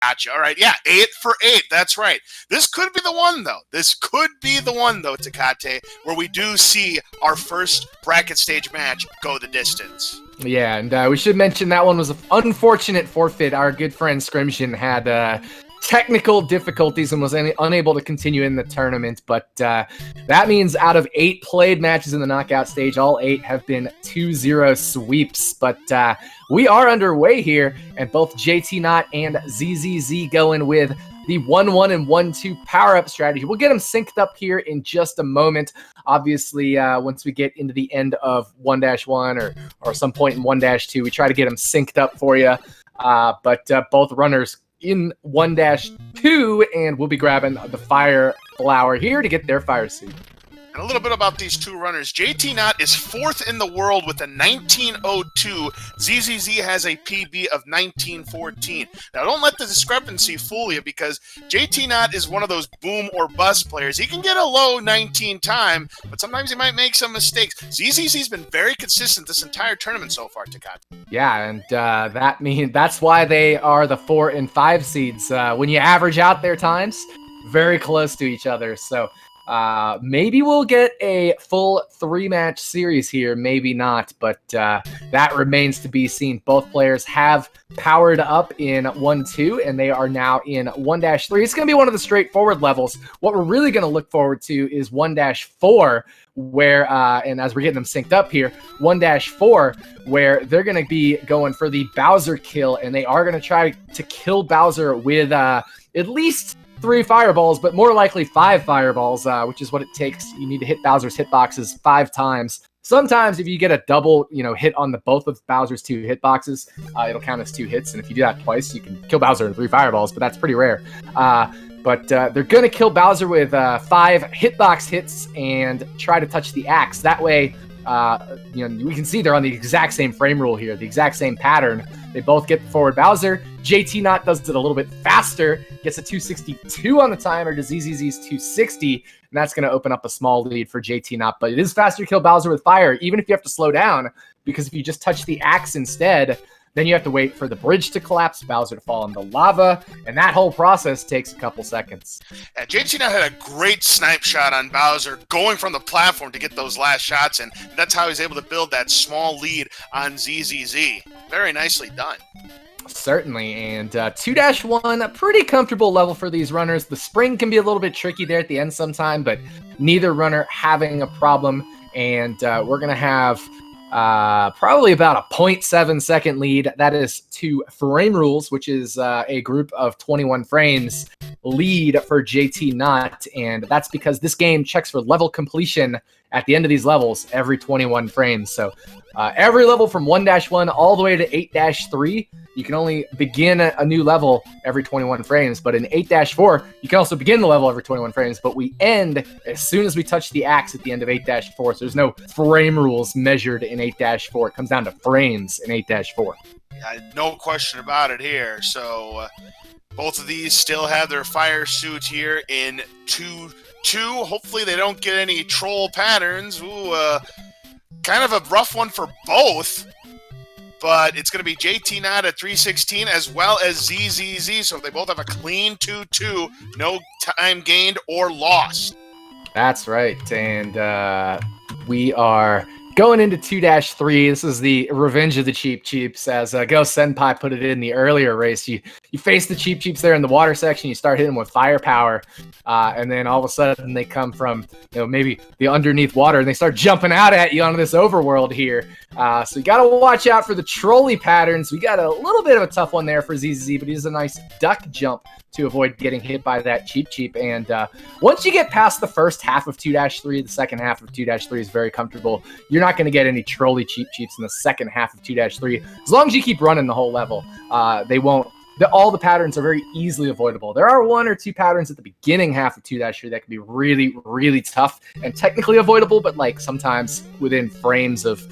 Gotcha. All right. Yeah, 8 for 8. That's right. This could be the one, though. Tecate, where we do see our first bracket stage match go the distance. Yeah, and we should mention that one was an unfortunate forfeit. Our good friend Scrimshin had technical difficulties and was unable to continue in the tournament, but that means out of 8 played matches in the knockout stage, all 8 have been 2-0 sweeps, but we are underway here, and both jtknott and ZZZ going with the 1-1 and 1-2 power-up strategy. We'll get them synced up here in just a moment. Obviously, once we get into the end of 1-1 or some point in 1-2, we try to get them synced up for you, but both runners in 1-2, and we'll be grabbing the fire flower here to get their fire suit. And a little bit about these two runners. jtknott is 4th in the world with a 1902. ZZZ has a PB of 1914. Now, don't let the discrepancy fool you, because jtknott is one of those boom or bust players. He can get a low 19 time, but sometimes he might make some mistakes. ZZZ's been very consistent this entire tournament so far, Tecate. Yeah, and that's why they are the 4 and 5 seeds. When you average out their times, very close to each other. So maybe we'll get a full 3-match series here, maybe not, but that remains to be seen. Both players have powered up in 1-2, and they are now in 1-3. It's going to be one of the straightforward levels. What we're really going to look forward to is 1-4, where, and as we're getting them synced up here, 1-4, where they're going to be going for the Bowser kill, and they are going to try to kill Bowser with at least 3 fireballs, but more likely 5 fireballs, which is what it takes. You need to hit Bowser's hitboxes 5 times. Sometimes if you get a double, hit on both of Bowser's 2 hitboxes, it'll count as 2 hits. And if you do that twice, you can kill Bowser with 3 fireballs, but that's pretty rare. But they're going to kill Bowser with 5 hitbox hits and try to touch the axe. That way, we can see they're on the exact same frame rule here, the exact same pattern. They both get forward Bowser. jtknott does it a little bit faster, gets a 262 on the timer to ZZZ's 260, and that's going to open up a small lead for jtknott. But it is faster to kill Bowser with fire, even if you have to slow down, because if you just touch the axe instead, then you have to wait for the bridge to collapse, Bowser to fall into lava, and that whole process takes a couple seconds. Yeah, jtknott had a great snipe shot on Bowser going from the platform to get those last shots, and that's how he's able to build that small lead on ZZZ. Very nicely done. Certainly, and 2-1, a pretty comfortable level for these runners. The spring can be a little bit tricky there at the end sometime, but neither runner having a problem, and we're going to have probably about a 0.7 second lead. That is to frame rules, which is a group of 21 frames lead for jtknott, and that's because this game checks for level completion at the end of these levels every 21 frames. So every level from 1-1 all the way to 8-3, you can only begin a new level every 21 frames. But in 8-4, you can also begin the level every 21 frames, but we end as soon as we touch the axe at the end of 8-4. So there's no frame rules measured in 8-4. It comes down to frames in 8-4. No question about it here. So both of these still have their fire suit here in 2-2. Hopefully they don't get any troll patterns. Kind of a rough one for both. But it's going to be jtknott at 316 as well as ZZZ. So they both have a clean 2-2. No time gained or lost. That's right. And we are going into 2-3. This is the revenge of the Cheap Cheeps. As Ghost Senpai put it in the earlier race, you face the Cheap Cheeps there in the water section, you start hitting them with firepower, and then all of a sudden they come from maybe the underneath water and they start jumping out at you onto this overworld here. So you got to watch out for the trolley patterns. We got a little bit of a tough one there for ZZZ, but he does a nice duck jump to avoid getting hit by that Cheap Cheep. And once you get past the first half of 2-3, the second half of 2-3 is very comfortable. You're not going to get any trolley Cheap Cheeps in the second half of 2-3. As long as you keep running the whole level, they won't. All the patterns are very easily avoidable. There are 1 or 2 patterns at the beginning half of 2-3 that can be really, really tough and technically avoidable, but like sometimes within frames of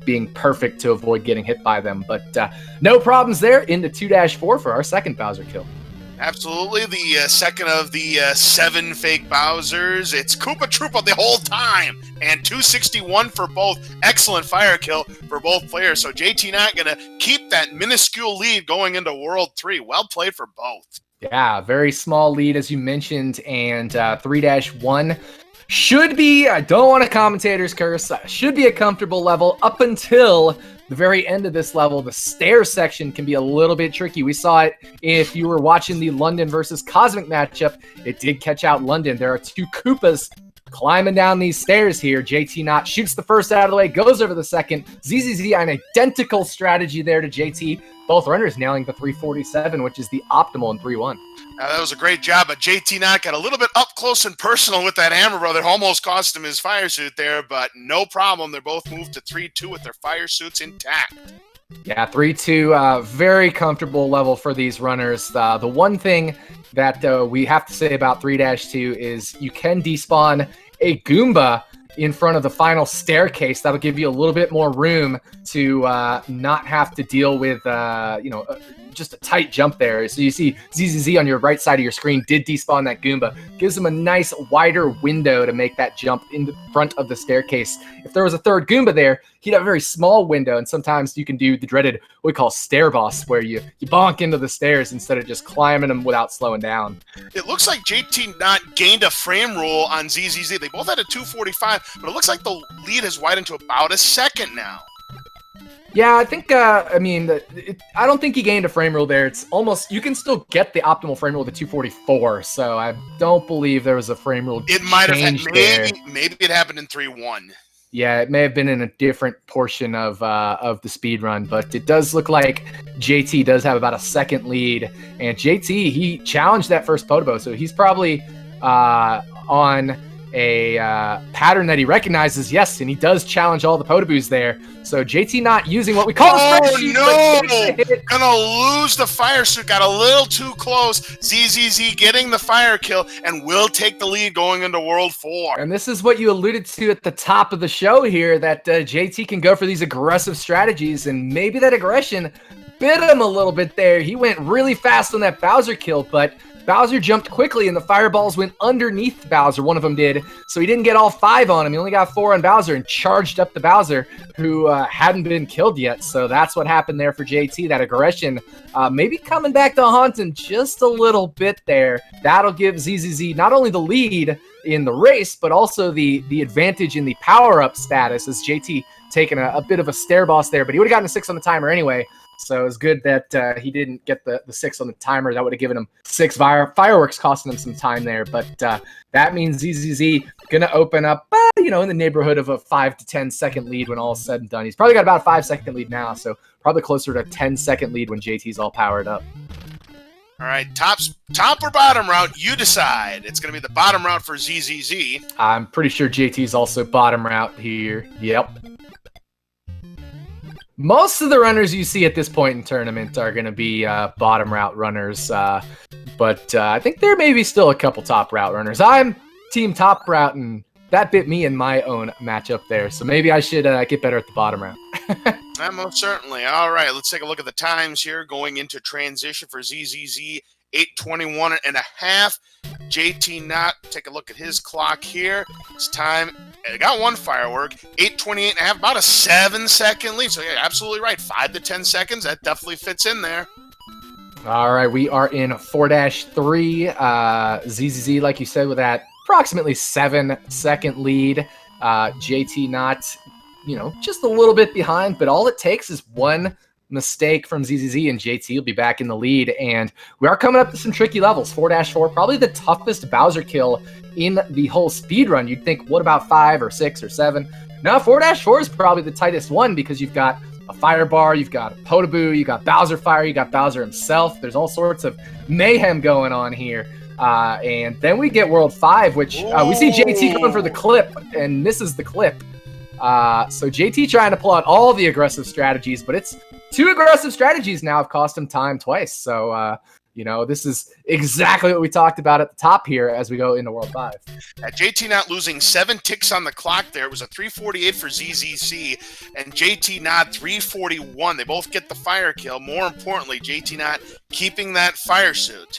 being perfect to avoid getting hit by them. But no problems there. Into 2-4 for our second Bowser kill. Absolutely, the second of the 7 fake Bowsers. It's Koopa Troopa the whole time, and 261 for both. Excellent fire kill for both players. So jtknott gonna keep that minuscule lead going into World 3. Well played for both. Yeah, very small lead as you mentioned, and 3-1 should be, I don't want a commentator's curse, should be a comfortable level up until the very end of this level. The stair section can be a little bit tricky. We saw it if you were watching the London versus Cosmic matchup. It did catch out London. There are 2 Koopas climbing down these stairs here. jtknott shoots the first out of the way, goes over the second. ZZZ, an identical strategy there to JT. Both runners nailing the 347, which is the optimal in 3-1. That was a great job, but jtknott got a little bit up close and personal with that Hammer Brother. Almost cost him his fire suit there, but no problem. They're both moved to 3-2 with their fire suits intact. Yeah, 3-2, very comfortable level for these runners. The one thing that we have to say about 3-2 is you can despawn a Goomba in front of the final staircase. That'll give you a little bit more room to not have to deal with, just a tight jump there. So you see ZZZ on your right side of your screen did despawn that Goomba. Gives him a nice wider window to make that jump in the front of the staircase. If there was a third Goomba there, he'd have a very small window, and sometimes you can do the dreaded, what we call stair boss, where you bonk into the stairs instead of just climbing them without slowing down. It looks like jtknott gained a frame rule on ZZZ. They both had a 245, but it looks like the lead has widened to about a second now. Yeah, I think, I don't think he gained a frame rule there. It's almost, you can still get the optimal frame rule with the 244, so I don't believe there was a frame rule It might have had, there. maybe it happened in 3-1. Yeah, it may have been in a different portion of the speed run, but it does look like JT does have about a second lead, and JT, he challenged that first Podobo, so he's probably on a pattern that he recognizes, yes, and he does challenge all the Podoboos there. So jtknott using what we call a spreadsheet. No! Gonna lose the fire suit. Got a little too close. ZZZ getting the fire kill and will take the lead going into World 4. And this is what you alluded to at the top of the show here, that JT can go for these aggressive strategies, and maybe that aggression bit him a little bit there. He went really fast on that Bowser kill, but Bowser jumped quickly and the fireballs went underneath Bowser. One of them did. So he didn't get all 5 on him. He only got 4 on Bowser and charged up the Bowser who hadn't been killed yet. So that's what happened there for JT. That aggression maybe coming back to haunt him just a little bit there. That'll give ZZZ not only the lead in the race, but also the advantage in the power-up status, as JT taking a bit of a stair boss there. But he would have gotten a 6 on the timer anyway. So it was good that he didn't get the 6 on the timer. That would have given him 6 fireworks, costing him some time there. But that means ZZZ going to open up, in the neighborhood of a 5 to 10 second lead when all is said and done. He's probably got about a 5-second lead now, so probably closer to a 10-second lead when JT's all powered up. All right, top or bottom route, you decide. It's going to be the bottom route for ZZZ. I'm pretty sure JT's also bottom route here. Yep. Most of the runners you see at this point in tournament are going to be bottom route runners, but I think there may be still a couple top route runners. I'm team top route, and that bit me in my own matchup there, so maybe I should get better at the bottom route. Most certainly. All right, let's take a look at the times here going into transition for ZZZ. 8:21 and a half. jtknott, take a look at his clock here. It's time. I got 1 firework. 8:28 and a half, about a 7-second lead. So yeah, absolutely right. 5 to 10 seconds. That definitely fits in there. All right, we are in 4-3. ZZZ, like you said, with that approximately 7-second lead. jtknott, just a little bit behind, but all it takes is 1 mistake from ZZZ and JT will be back in the lead, and we are coming up to some tricky levels. 4-4, probably the toughest Bowser kill in the whole speed run. You'd think, what about 5 or 6 or 7? No, 4-4 is probably the tightest one because you've got a fire bar, you've got a Podoboo, you got Bowser fire, you got Bowser himself. There's all sorts of mayhem going on here. And then we get World 5, which we see JT going for the clip and misses the clip. So JT trying to pull out all the aggressive strategies, but it's 2 aggressive strategies now have cost him time twice. So, this is exactly what we talked about at the top here as we go into World 5. jtknott losing 7 ticks on the clock there. It was a 3:48 for ZZC, and jtknott 3:41. They both get the fire kill. More importantly, jtknott keeping that fire suit.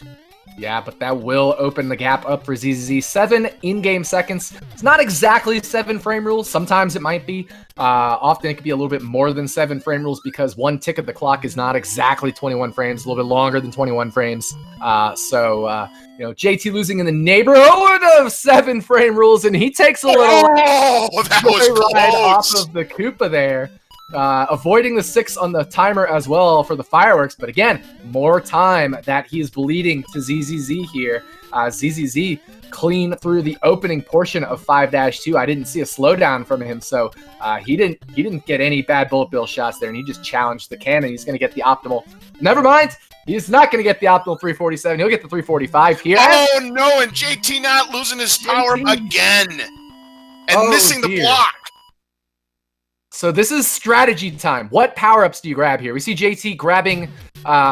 Yeah, but that will open the gap up for ZZZ. 7 in-game seconds. It's not exactly 7 frame rules. Sometimes it might be. Often it could be a little bit more than 7 frame rules because one tick of the clock is not exactly 21 frames, a little bit longer than 21 frames. JT losing in the neighborhood of 7 frame rules, and he takes a little that was ride close. off of the Koopa there. Avoiding the 6 on the timer as well for the fireworks, but again, more time that he's bleeding to ZZZ here. ZZZ clean through the opening portion of 5-2. I didn't see a slowdown from him, so he didn't get any bad bullet bill shots there, and he just challenged the cannon. He's going to get the optimal. Never mind. He's not going to get the optimal 347. He'll get the 345 here. Oh, no, and jtknott losing his power again. And missing the block. So this is strategy time. What power-ups do you grab here? We see JT grabbing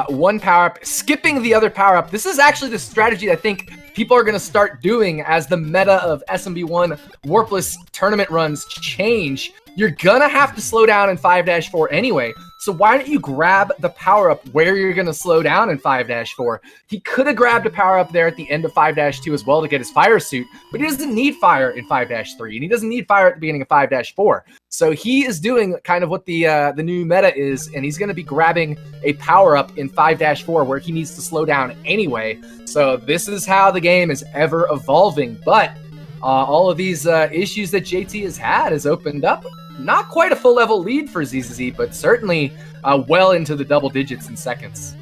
one power-up, skipping the other power-up. This is actually the strategy I think people are going to start doing as the meta of SMB1 Warpless Tournament runs change. You're going to have to slow down in 5-4 anyway. So why don't you grab the power-up where you're going to slow down in 5-4? He could have grabbed a power-up there at the end of 5-2 as well to get his fire suit, but he doesn't need fire in 5-3, and he doesn't need fire at the beginning of 5-4. So he is doing kind of what the new meta is, and he's going to be grabbing a power-up in 5-4 where he needs to slow down anyway. So this is how the game is ever evolving, but all of these issues that JT has had has opened up not quite a full level lead for ZZZ, but certainly well into the double digits in seconds.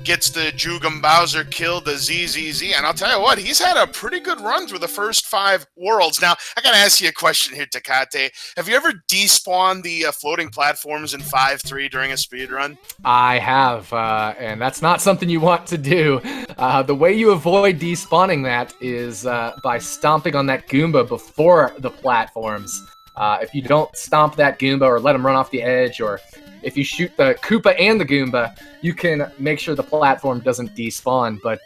Gets the Jugum Bowser kill, the ZZZ, and I'll tell you what, he's had a pretty good run through the first 5 worlds. Now, I gotta ask you a question here, Tecate. Have you ever despawned the floating platforms in 5-3 during a speedrun? I have, and that's not something you want to do. The way you avoid despawning that is by stomping on that Goomba before the platforms. If you don't stomp that Goomba or let him run off the edge, or if you shoot the Koopa and the Goomba, you can make sure the platform doesn't despawn. But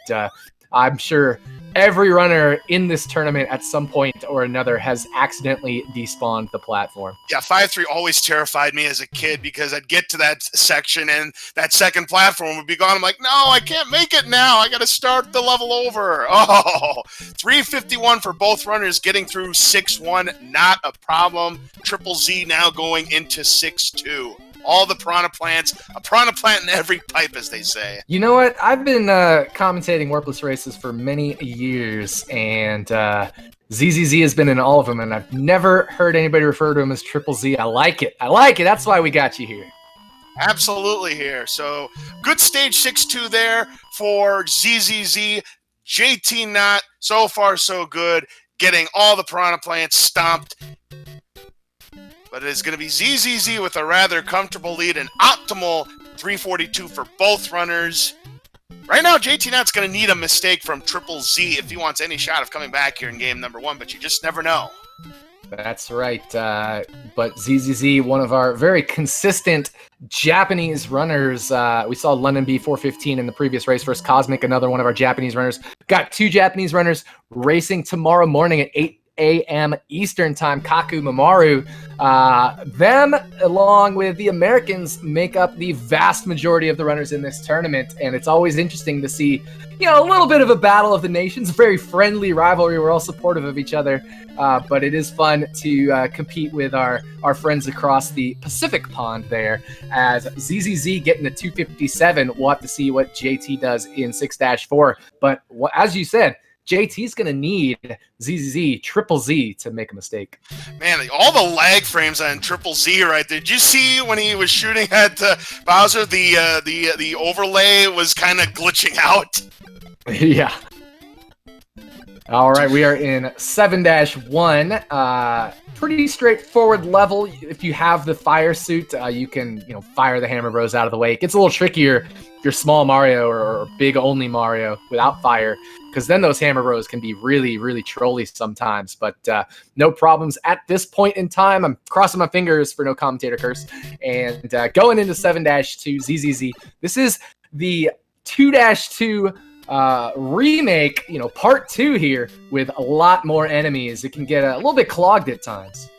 I'm sure every runner in this tournament at some point or another has accidentally despawned the platform. Yeah, 5-3 always terrified me as a kid because I'd get to that section and that second platform would be gone. I'm like, no, I can't make it now. I got to start the level over. Oh, 351 for both runners, getting through 6-1, not a problem. Triple Z now going into 6-2. All the piranha plants, a piranha plant in every pipe, as they say. You know what? I've been commentating Warpless races for many years, and ZZZ has been in all of them, and I've never heard anybody refer to him as Triple Z. I like it. I like it. That's why we got you here. Absolutely here. So good stage 6-2 there for ZZZ. jtknott, so far so good, getting all the piranha plants stomped. But it is going to be ZZZ with a rather comfortable lead, an optimal 342 for both runners. Right now, jtknott's going to need a mistake from Triple Z if he wants any shot of coming back here in game number 1, but you just never know. That's right. But ZZZ, one of our very consistent Japanese runners. We saw London B 415 in the previous race versus Cosmic, another one of our Japanese runners. Got 2 Japanese runners racing tomorrow morning at 8 a.m. Eastern Time. Kaku Mamaru. Them, along with the Americans, make up the vast majority of the runners in this tournament, and it's always interesting to see, a little bit of a battle of the nations, very friendly rivalry. We're all supportive of each other, but it is fun to compete with our friends across the Pacific Pond there. As ZZZ getting a 257, we'll have to see what JT does in 6-4, but as you said, JT's going to need ZZZ, Triple Z to make a mistake. Man, all the lag frames on Triple Z right there. Did you see when he was shooting at Bowser, the overlay was kind of glitching out? Yeah. All right, we are in 7-1. Pretty straightforward level. If you have the fire suit, you can fire the Hammer Bros out of the way. It gets a little trickier if you're small Mario or big only Mario without fire, because then those Hammer Bros can be really, really trolly sometimes. But no problems at this point in time. I'm crossing my fingers for no commentator curse. And going into 7-2 ZZZ, this is the 2-2 remake, part 2 here with a lot more enemies. It can get a little bit clogged at times.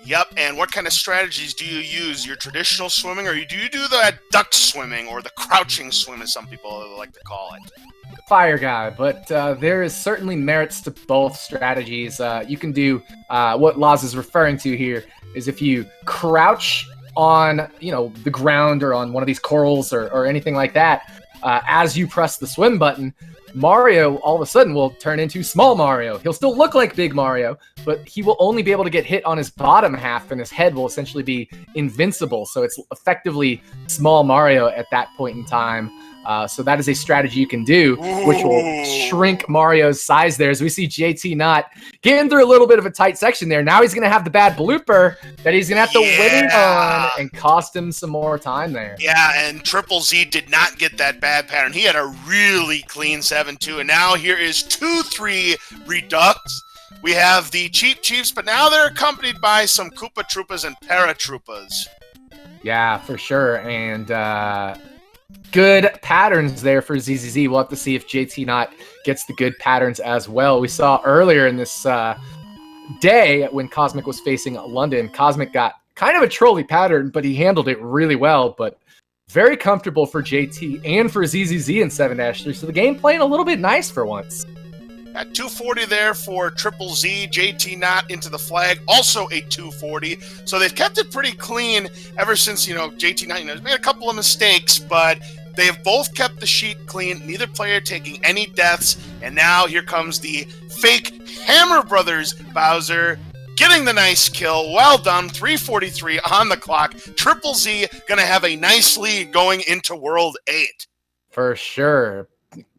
Yep, and what kind of strategies do you use? Your traditional swimming, or do you do the duck swimming, or the crouching swim, as some people like to call it? Fire guy, but there is certainly merits to both strategies. You can do what Laz is referring to here is if you crouch on, the ground or on one of these corals or anything like that, as you press the swim button, Mario all of a sudden will turn into small Mario. He'll still look like big Mario, but he will only be able to get hit on his bottom half, and his head will essentially be invincible. So it's effectively small Mario at that point in time. So that is a strategy you can do, which will shrink Mario's size there. As we see jtknott getting through a little bit of a tight section there. Now he's going to have the bad blooper that he's going to have to wait on and cost him some more time there. Yeah, and Triple Z did not get that bad pattern. He had a really clean 7-2, and now here is 2-3 Redux. We have the Cheap Chiefs, but now they're accompanied by some Koopa Troopas and Paratroopas. Yeah, for sure, and good patterns there for ZZZ. We'll have to see if jtknott gets the good patterns as well. We saw earlier in this day when Cosmic was facing London, Cosmic got kind of a trolly pattern, but he handled it really well, but very comfortable for JT and for ZZZ in 7-3. So the game playing a little bit nice for once. At 240 there for Triple Z, jtknott into the flag, also a 240. So they've kept it pretty clean ever since, jtknott has made a couple of mistakes, but they have both kept the sheet clean, neither player taking any deaths. And now here comes the fake Hammer Brothers Bowser getting the nice kill. Well done, 3:43 on the clock. Triple Z gonna have a nice lead going into World 8. For sure.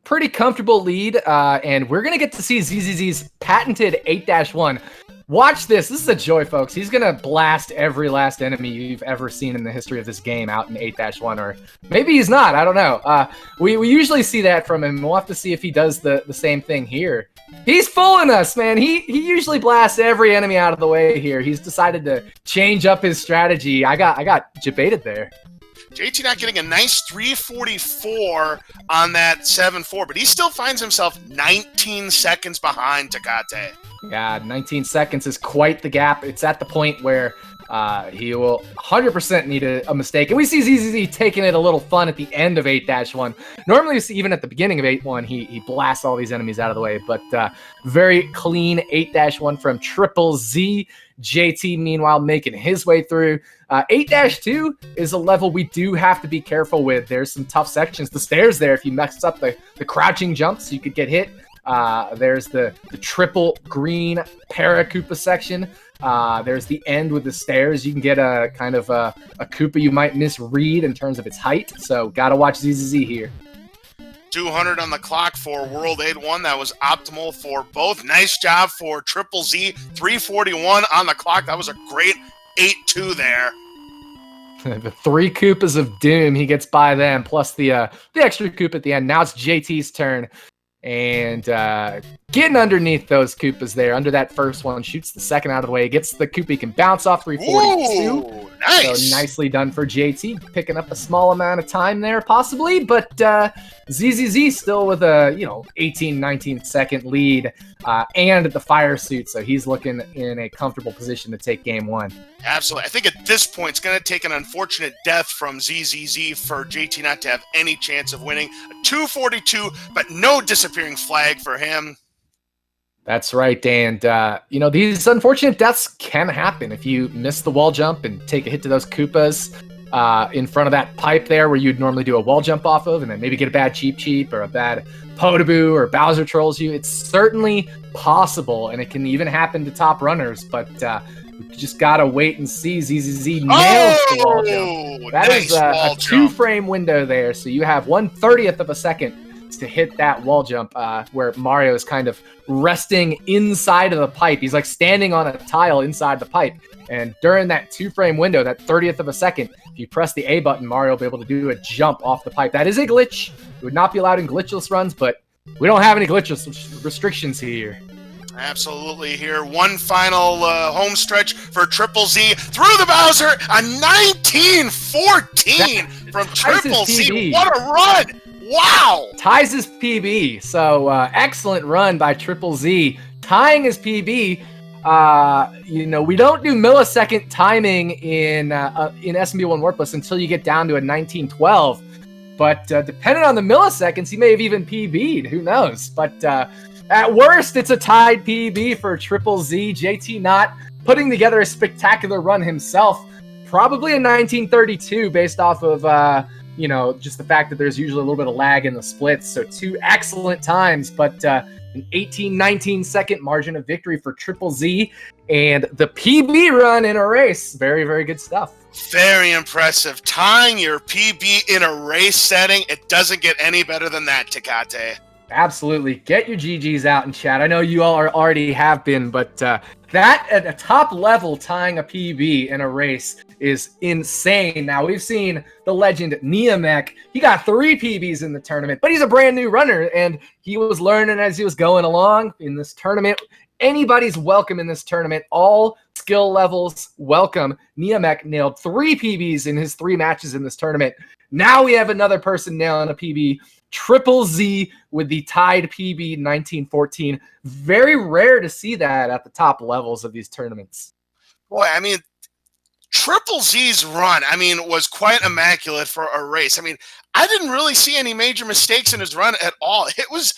Pretty comfortable lead, and we're going to get to see ZZZ's patented 8-1. Watch this. This is a joy, folks. He's going to blast every last enemy you've ever seen in the history of this game out in 8-1, or maybe he's not. I don't know. We usually see that from him. We'll have to see if he does the same thing here. He's fooling us, man. He usually blasts every enemy out of the way here. He's decided to change up his strategy. I got jebaited there. jtknott getting a nice 344 on that 7-4, but he still finds himself 19 seconds behind Takate. Yeah, 19 seconds is quite the gap. It's at the point where he will 100% need a mistake. And we see ZZZ taking it a little fun at the end of 8-1. Normally, you see even at the beginning of 8-1, he blasts all these enemies out of the way. But very clean 8-1 from Triple Z. JT, meanwhile, making his way through. 8-2 is a level we do have to be careful with. There's some tough sections. The stairs there, if you mess up the crouching jumps, you could get hit. There's the triple green Para-Koopa section. There's the end with the stairs. You can get a kind of a Koopa you might misread in terms of its height. So gotta watch ZZZ here. 200 on the clock for World 8-1. That was optimal for both. Nice job for Triple Z. 341 on the clock. That was a great 8-2 there. The 3 Koopas of Doom. He gets by them, plus the extra Koopa at the end. Now it's JT's turn. And getting underneath those Koopas there, under that first one, shoots the second out of the way, gets the Koopa, he can bounce off 342. Ooh, nice. So nicely done for JT, picking up a small amount of time there, possibly, but ZZZ still with a 18, 19 second lead, and the fire suit, so he's looking in a comfortable position to take game 1. Absolutely. I think at this point, it's going to take an unfortunate death from ZZZ for jtknott to have any chance of winning. A 242, but no disappearing flag for him. That's right, and these unfortunate deaths can happen if you miss the wall jump and take a hit to those Koopas in front of that pipe there where you'd normally do a wall jump off of, and then maybe get a bad Cheep or a bad Podoboo or Bowser trolls you. It's certainly possible, and it can even happen to top runners, but we just gotta wait and see. ZZZ nails the wall jump. That nice is a 2-frame window there, so you have 1/30th of a second to hit that wall jump where Mario is kind of resting inside of the pipe. He's like standing on a tile inside the pipe. And during that 2-frame window, that 30th of a second, if you press the A button, Mario will be able to do a jump off the pipe. That is a glitch. It would not be allowed in glitchless runs, but we don't have any glitchless restrictions here. Absolutely here. One final home stretch for Triple Z through the Bowser. A 19-14 from Triple Z. What a run! Wow! Ties his PB. So excellent run by Triple Z, tying his PB. we don't do millisecond timing in SMB Warpless until you get down to a 1912. But depending on the milliseconds, he may have even PB'd. Who knows? But at worst, it's a tied PB for Triple Z. jtknott putting together a spectacular run himself. Probably in 1932 based off of, just the fact that there's usually a little bit of lag in the splits. So 2 excellent times, but an 18-19 second margin of victory for Triple Z and the PB run in a race. Very, very good stuff. Very impressive. Tying your PB in a race setting, it doesn't get any better than that, Tecate. Absolutely. Get your GGs out in chat. I know you all already have been, but that at a top level tying a PB in a race is insane. Now, we've seen the legend Neomek. He got 3 PBs in the tournament, but he's a brand new runner, and he was learning as he was going along in this tournament. Anybody's welcome in this tournament. All skill levels welcome. Neomek nailed 3 PBs in his 3 matches in this tournament. Now we have another person nailing a PB. Triple Z with the tied PB 1914. Very rare to see that at the top levels of these tournaments. Boy, I mean, Triple Z's run, was quite immaculate for a race. I didn't really see any major mistakes in his run at all. It was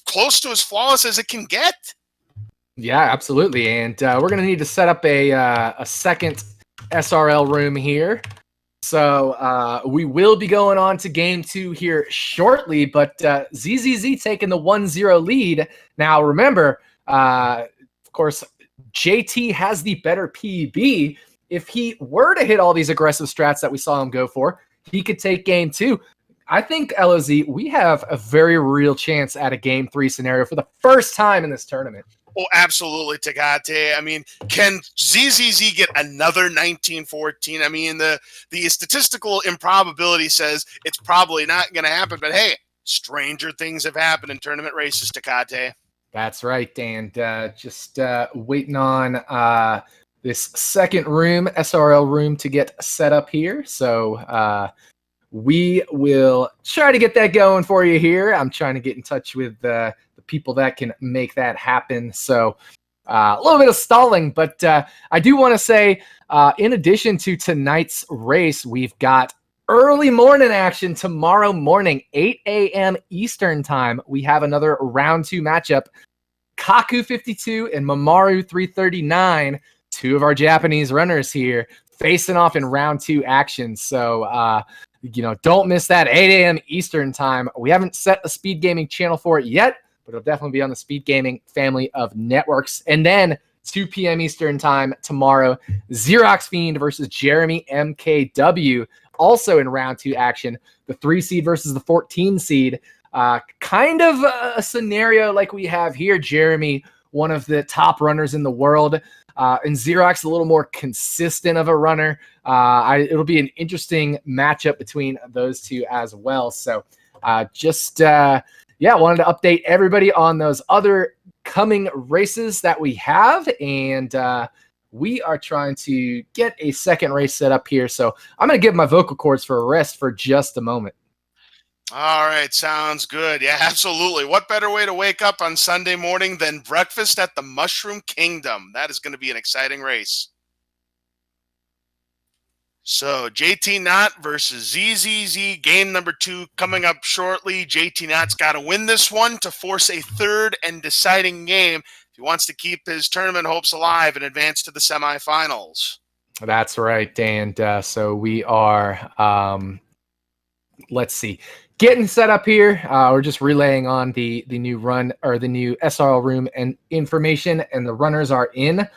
close to as flawless as it can get. Yeah, absolutely. And we're going to need to set up a second SRL room here. So we will be going on to game 2 here shortly, but ZZZ taking the 1-0 lead. Now, remember, of course, JT has the better PB. If he were to hit all these aggressive strats that we saw him go for, he could take game 2. I think, LOZ, we have a very real chance at a game 3 scenario for the first time in this tournament. Oh, absolutely, Tecate. Can ZZZ get another 1914? The statistical improbability says it's probably not going to happen, but hey, stranger things have happened in tournament races, Tecate. That's right, and just waiting on this second room, SRL room, to get set up here. So we will try to get that going for you here. I'm trying to get in touch with the people that can make that happen. So a little bit of stalling, but I do want to say, in addition to tonight's race, we've got early morning action tomorrow morning, 8 a.m. Eastern time. We have another round 2 matchup. Kaku 52 and Mamaru 339, 2 of our Japanese runners here, facing off in round 2 action. So, don't miss that 8 a.m. Eastern time. We haven't set a SpeedGaming channel for it yet, but it'll definitely be on the SpeedGaming family of networks. And then 2 p.m. Eastern time tomorrow, Xerox Fiend versus Jeremy MKW, also in round 2 action. The 3 seed versus the 14 seed. Kind of a scenario like we have here. Jeremy, one of the top runners in the world, and Xerox a little more consistent of a runner. It'll be an interesting matchup between those two as well. So wanted to update everybody on those other coming races that we have. And we are trying to get a second race set up here. So I'm going to give my vocal cords for a rest for just a moment. All right, sounds good. Yeah, absolutely. What better way to wake up on Sunday morning than breakfast at the Mushroom Kingdom? That is going to be an exciting race. So, jtknott versus ZZZ, game number 2 coming up shortly. jtknott's got to win this one to force a third and deciding game if he wants to keep his tournament hopes alive and advance to the semifinals. That's right, and so we are, let's see, getting set up here. We're just relaying on the new run, or the new SRL room and information, and the runners are in.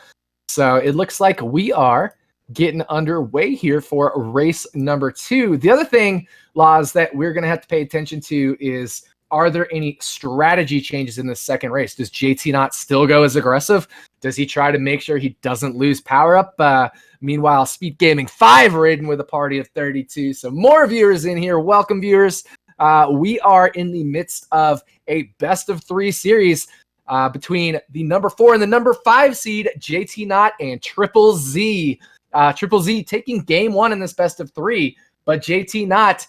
So it looks like we are getting underway here for race number 2. The other thing, Laws, that we're going to have to pay attention to is, are there any strategy changes in the second race? Does jtknott still go as aggressive? Does he try to make sure he doesn't lose power up? Meanwhile, SpeedGaming 5 ridden with a party of 32. So more viewers in here. Welcome, viewers. We are in the midst of a best of 3 series between the number 4 and the number 5 seed, jtknott and Triple Z. Triple Z taking game 1 in this best of 3, but jtknott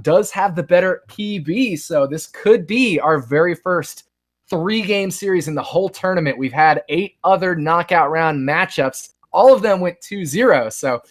does have the better PB, so this could be our very first 3-game series in the whole tournament. We've had 8 other knockout round matchups. All of them went 2-0. So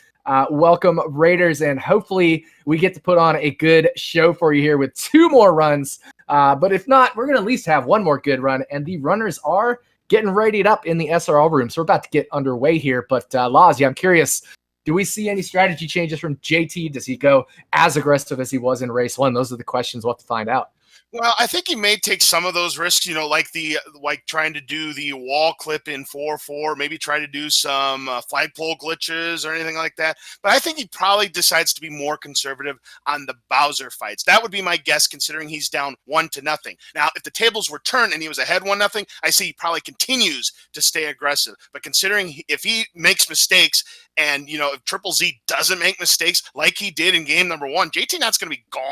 welcome, Raiders, and hopefully we get to put on a good show for you here with 2 more runs. But if not, we're going to at least have 1 more good run, and the runners are getting readied up in the SRL room. So we're about to get underway here. But Laz, I'm curious, do we see any strategy changes from JT? Does he go as aggressive as he was in race 1? Those are the questions we'll have to find out. Well, I think he may take some of those risks, like trying to do the wall clip in 4-4, maybe try to do some flagpole glitches or anything like that. But I think he probably decides to be more conservative on the Bowser fights. That would be my guess, considering he's down 1-0. Now, if the tables were turned and he was ahead 1-0, I see he probably continues to stay aggressive. But considering if he makes mistakes and, if Triple Z doesn't make mistakes like he did in game number 1, jtknott's going to be gone.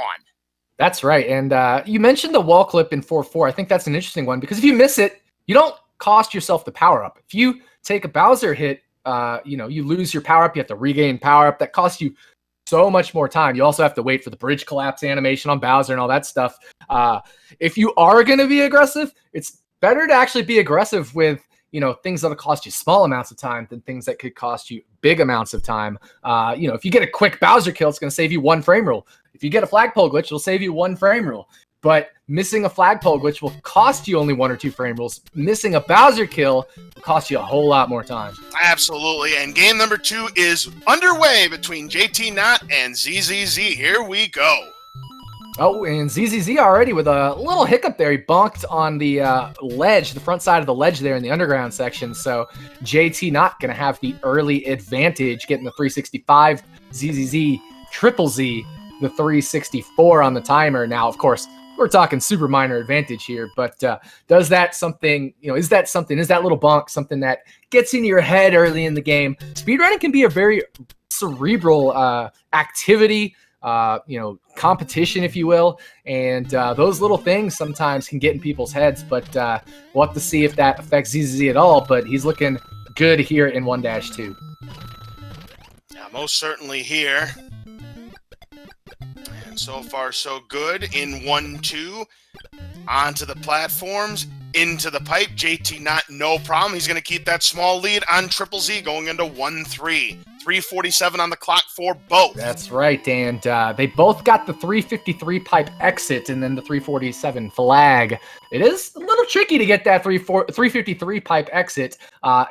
That's right. And you mentioned the wall clip in 4-4. I think that's an interesting one because if you miss it, you don't cost yourself the power up. If you take a Bowser hit, you lose your power up. You have to regain power up. That costs you so much more time. You also have to wait for the bridge collapse animation on Bowser and all that stuff. If you are going to be aggressive, it's better to actually be aggressive with things that'll cost you small amounts of time than things that could cost you big amounts of time. If you get a quick Bowser kill, it's going to save you 1 frame rule. If you get a flagpole glitch, it'll save you 1 frame rule. But missing a flagpole glitch will cost you only 1 or 2 frame rules. Missing a Bowser kill will cost you a whole lot more time. Absolutely. And game number 2 is underway between jtknott and ZZZ. Here we go. Oh, and ZZZ already with a little hiccup there. He bonked on the ledge, the front side of the ledge there in the underground section. So jtknott going to have the early advantage, getting the 365. ZZZ, Triple Z, the 364 on the timer. Now, of course, we're talking super minor advantage here, but is that little bonk something that gets into your head early in the game? Speedrunning can be a very cerebral activity, competition, if you will. And those little things sometimes can get in people's heads, but we'll have to see if that affects ZZZ at all, but he's looking good here in 1-2. Yeah, most certainly here. And so far, so good in 1-2. Onto the platforms, into the pipe. jtknott, no problem. He's going to keep that small lead on Triple Z going into 1-3. 3:47 on the clock for both. That's right, and they both got the 353 pipe exit and then the 347 flag. It is a little tricky to get that 353 pipe exit.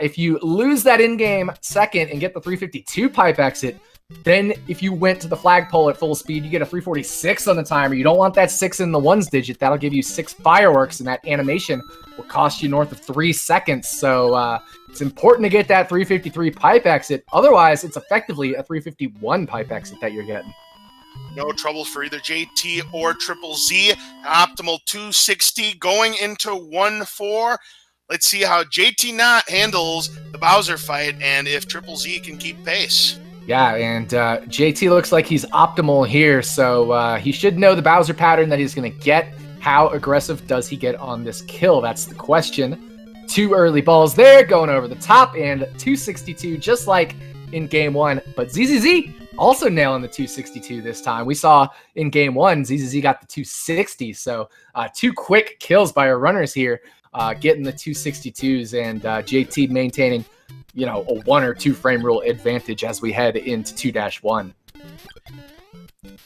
If you lose that in-game second and get the 352 pipe exit, then if you went to the flagpole at full speed, you get a 346 on the timer. You don't want that 6 in the 1s digit. That'll give you 6 fireworks, and that animation will cost you north of 3 seconds. So it's important to get that 353 pipe exit. Otherwise, it's effectively a 351 pipe exit that you're getting. No trouble for either JT or Triple Z. Optimal 260 going into 1-4. Let's see how jtknott handles the Bowser fight and if Triple Z can keep pace. Yeah, and JT looks like he's optimal here, so he should know the Bowser pattern that he's going to get. How aggressive does he get on this kill? That's the question. 2 early balls there, going over the top, and 262, just like in game 1. But ZZZ also nailing the 262 this time. We saw in game 1, ZZZ got the 260, so 2 quick kills by our runners here, getting the 262s, and JT maintaining a 1 or 2 frame rule advantage as we head into 2-1.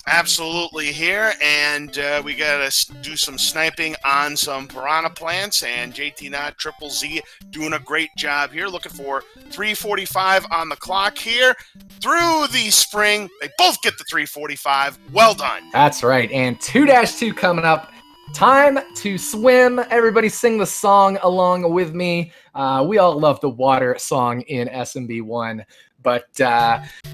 Absolutely here, and we got to do some sniping on some piranha plants, and jtknott, Triple Z doing a great job here. Looking for 345 on the clock here. Through the spring, they both get the 345. Well done. That's right, and 2-2 coming up. Time to swim. Everybody sing the song along with me. We all love the water song in SMB 1. But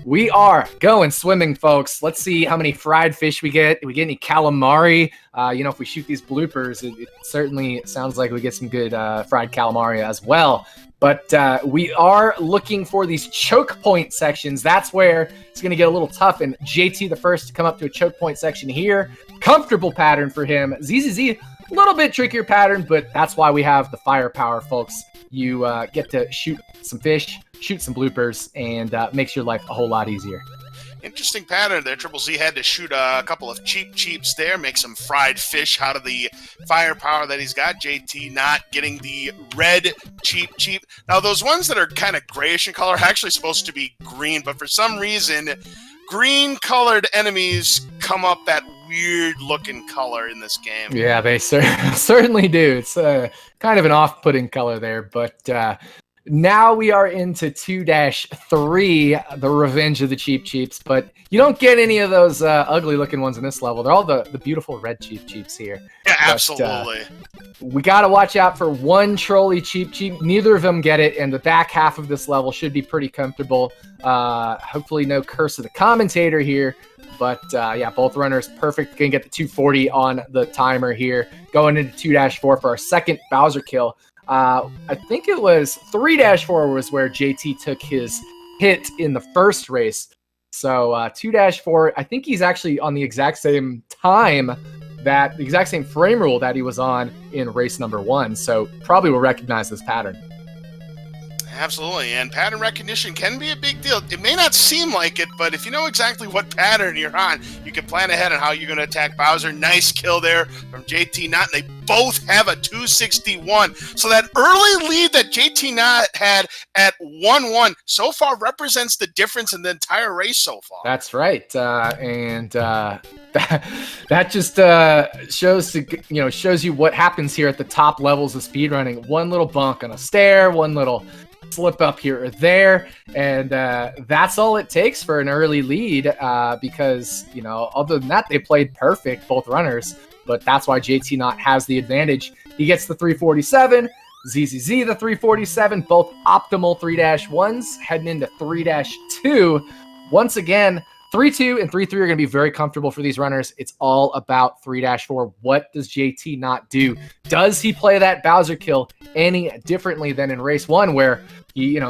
we are going swimming, folks. Let's see how many fried fish we get. Do we get any calamari? If we shoot these bloopers, it certainly sounds like we get some good fried calamari as well. But we are looking for these choke point sections. That's where it's going to get a little tough. And JT the first to come up to a choke point section here. Comfortable pattern for him. ZZZ, a little bit trickier pattern, but that's why we have the firepower, folks. You get to shoot some fish, shoot some bloopers, and makes your life a whole lot easier. Interesting pattern there. Triple Z had to shoot a couple of cheaps there, make some fried fish out of the firepower that he's got. jtknott getting the red cheap. Now, those ones that are kind of grayish in color are actually supposed to be green, but for some reason, green-colored enemies come up that weird-looking color in this game. Yeah, they certainly do. It's kind of an off-putting color there, but now we are into 2-3, the revenge of the cheaps, but you don't get any of those ugly-looking ones in this level. They're all the beautiful red cheaps here. Yeah, absolutely. We got to watch out for one trolley cheap. Neither of them get it, and the back half of this level should be pretty comfortable. Hopefully no curse of the commentator here. But yeah, both runners perfect. Gonna get the 240 on the timer here. Going into 2-4 for our second Bowser kill. I think it was 3-4 was where JT took his hit in the first race. So 2-4, I think he's actually on the exact same time, the exact same frame rule that he was on in race number 1. So probably will recognize this pattern. Absolutely, and pattern recognition can be a big deal. It may not seem like it, but if you know exactly what pattern you're on, you can plan ahead on how you're going to attack Bowser. Nice kill there from jtknott. They both have a 261. So that early lead that jtknott had at 1-1 so far represents the difference in the entire race so far. That's right, and that just shows you what happens here at the top levels of speedrunning. One little bump on a stair, one little slip up here or there, and that's all it takes for an early lead, because other than that, they played perfect, both runners, but that's why jtknott has the advantage. He gets the 347, ZZZ the 347, both optimal 3-1s, heading into 3-2. Once again, 3-2 and 3-3 are going to be very comfortable for these runners. It's all about 3-4. What does jtknott do? Does he play that Bowser kill any differently than in race 1, where he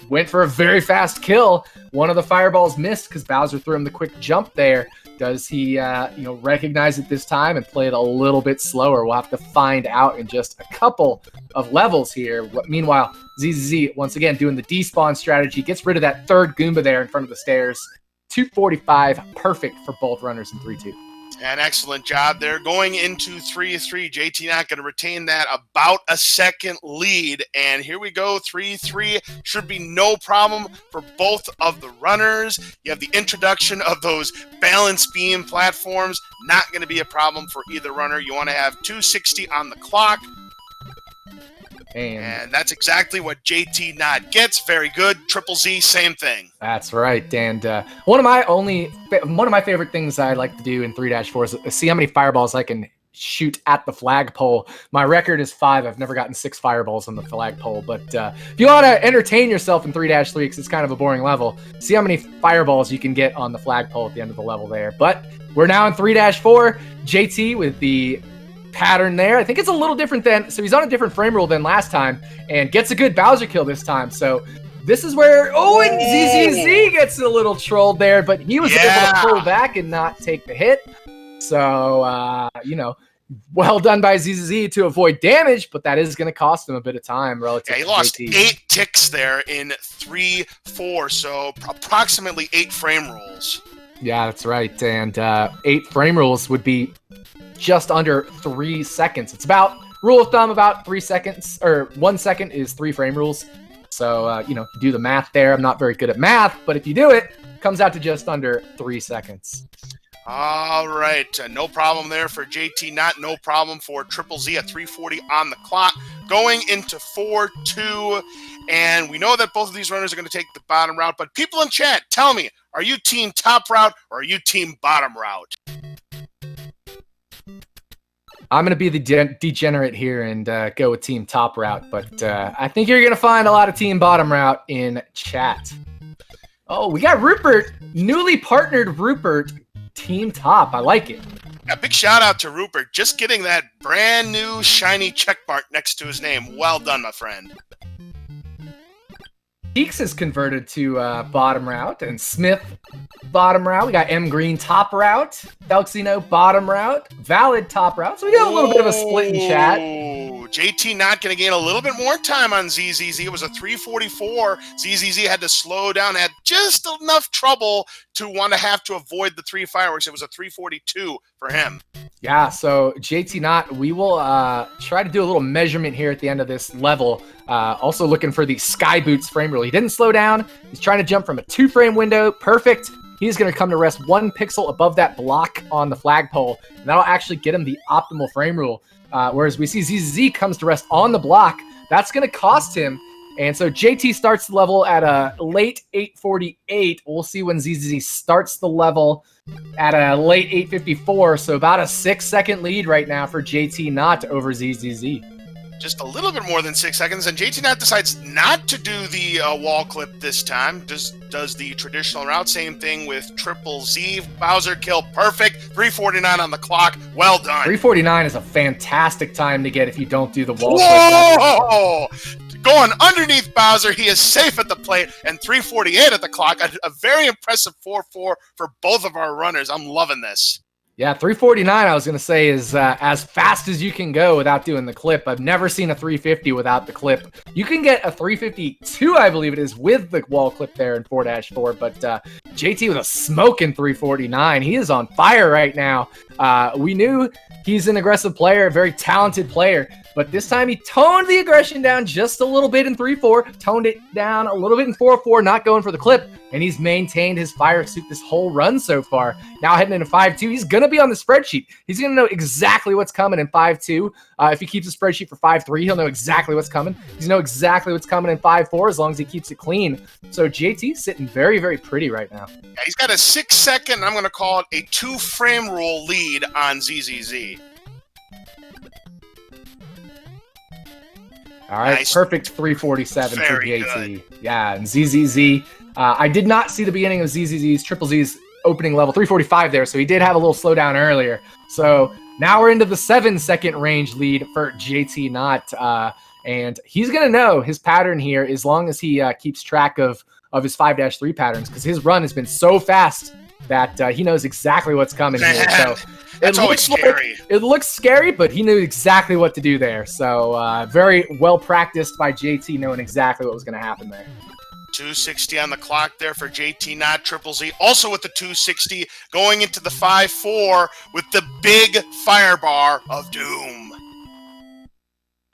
went for a very fast kill? One of the fireballs missed because Bowser threw him the quick jump there. Does he, recognize it this time and play it a little bit slower? We'll have to find out in just a couple of levels here. Meanwhile, ZZZ, once again, doing the despawn strategy, gets rid of that third Goomba there in front of the stairs. 245, perfect for both runners in 3-2. An excellent job there. Going into 3-3, jtknott going to retain that about a second lead. And here we go, 3-3. Should be no problem for both of the runners. You have the introduction of those balance beam platforms. Not going to be a problem for either runner. You want to have 260 on the clock. And that's exactly what jtknott gets. Very good. Triple Z, same thing. That's right. And one of my favorite things I like to do in 3-4 is see how many fireballs I can shoot at the flagpole. My record is 5. I've never gotten 6 fireballs on the flagpole. But if you want to entertain yourself in 3-3, because it's kind of a boring level, see how many fireballs you can get on the flagpole at the end of the level there. But we're now in 3-4. JT with the pattern there. I think it's a little different so he's on a different frame rule than last time and gets a good Bowser kill this time. So this is where, and ZZZ gets a little trolled there, but he was able to pull back and not take the hit. So, well done by ZZZ to avoid damage, but that is going to cost him a bit of time relative to JT. He lost 8 ticks there in 3-4, so approximately 8 frame rules. Yeah, that's right. And 8 frame rules would be just under 3 seconds. It's about, rule of thumb, about 3 seconds, or 1 second is 3 frame rules. So, do the math there. I'm not very good at math, but if you do it, it comes out to just under 3 seconds. All right. No problem there for jtknott. No problem for Triple Z at 340 on the clock. Going into 4-2. And we know that both of these runners are going to take the bottom route. But people in chat, tell me, are you team top route or are you team bottom route? I'm going to be the degenerate here and go with team top route, but I think you're going to find a lot of team bottom route in chat. Oh, we got Rupert, newly partnered Rupert, team top. I like it. A big shout out to Rupert, just getting that brand new shiny check mark next to his name. Well done, my friend. Peaks is converted to bottom route, and Smith bottom route. We got M Green top route, Delxino bottom route, Valid top route. So we got a little bit of a split in chat. JT not going to gain a little bit more time on ZZZ. It was a 344. ZZZ had to slow down, had just enough trouble to want to have to avoid the 3 fireworks. It was a 342 for him. Yeah, so jtknott, we will try to do a little measurement here at the end of this level. Also looking for the Sky Boots frame rule. He didn't slow down. He's trying to jump from a 2-frame window. Perfect. He's going to come to rest 1 pixel above that block on the flagpole, and that'll actually get him the optimal frame rule. Whereas we see ZZZ comes to rest on the block. That's going to cost him. And so JT starts the level at a late 8:48. We'll see when ZZZ starts the level at a late 8:54. So about a 6-second lead right now for jtknott over ZZZ. Just a little bit more than 6 seconds, and jtknott decides not to do the wall clip this time. Does the traditional route. Same thing with Triple Z. Bowser kill, perfect. 3:49 on the clock. Well done. 3:49 is a fantastic time to get if you don't do the wall Whoa! Clip. Going underneath Bowser, he is safe at the plate, and 3:48 at the clock. A very impressive 4-4 for both of our runners. I'm loving this. Yeah, 3:49, I was going to say, is as fast as you can go without doing the clip. I've never seen a 350 without the clip. You can get a 352, I believe it is, with the wall clip there in 4-4, but JT with a smoking 3:49. He is on fire right now. We knew he's an aggressive player, a very talented player, but this time he toned the aggression down just a little bit in 3-4, toned it down a little bit in 4-4, not going for the clip, and he's maintained his fire suit this whole run so far. Now heading into 5-2, he's going to be on the spreadsheet. He's going to know exactly what's coming in 5-2. If he keeps a spreadsheet for 5-3, he'll know exactly what's coming. He's know exactly what's coming in 5-4 as long as he keeps it clean. So JT's sitting very, very pretty right now. Yeah, he's got a 6-second, I'm going to call it a 2-frame rule lead on ZZZ. All right, nice. Perfect 3:47 for JT. Good. Yeah, and ZZZ. I did not see the beginning of ZZZ's Triple Z's opening level 3:45 there, so he did have a little slowdown earlier. So now we're into the 7-second range lead for jtknott, and he's gonna know his pattern here as long as he keeps track of his 5-3 patterns, because his run has been so fast that he knows exactly what's coming here. So that's always scary. It looks scary, but he knew exactly what to do there. So very well practiced by JT, knowing exactly what was going to happen there. 260 on the clock there for jtknott. Triple Z also with the 260 going into the 5-4 with the big fire bar of doom.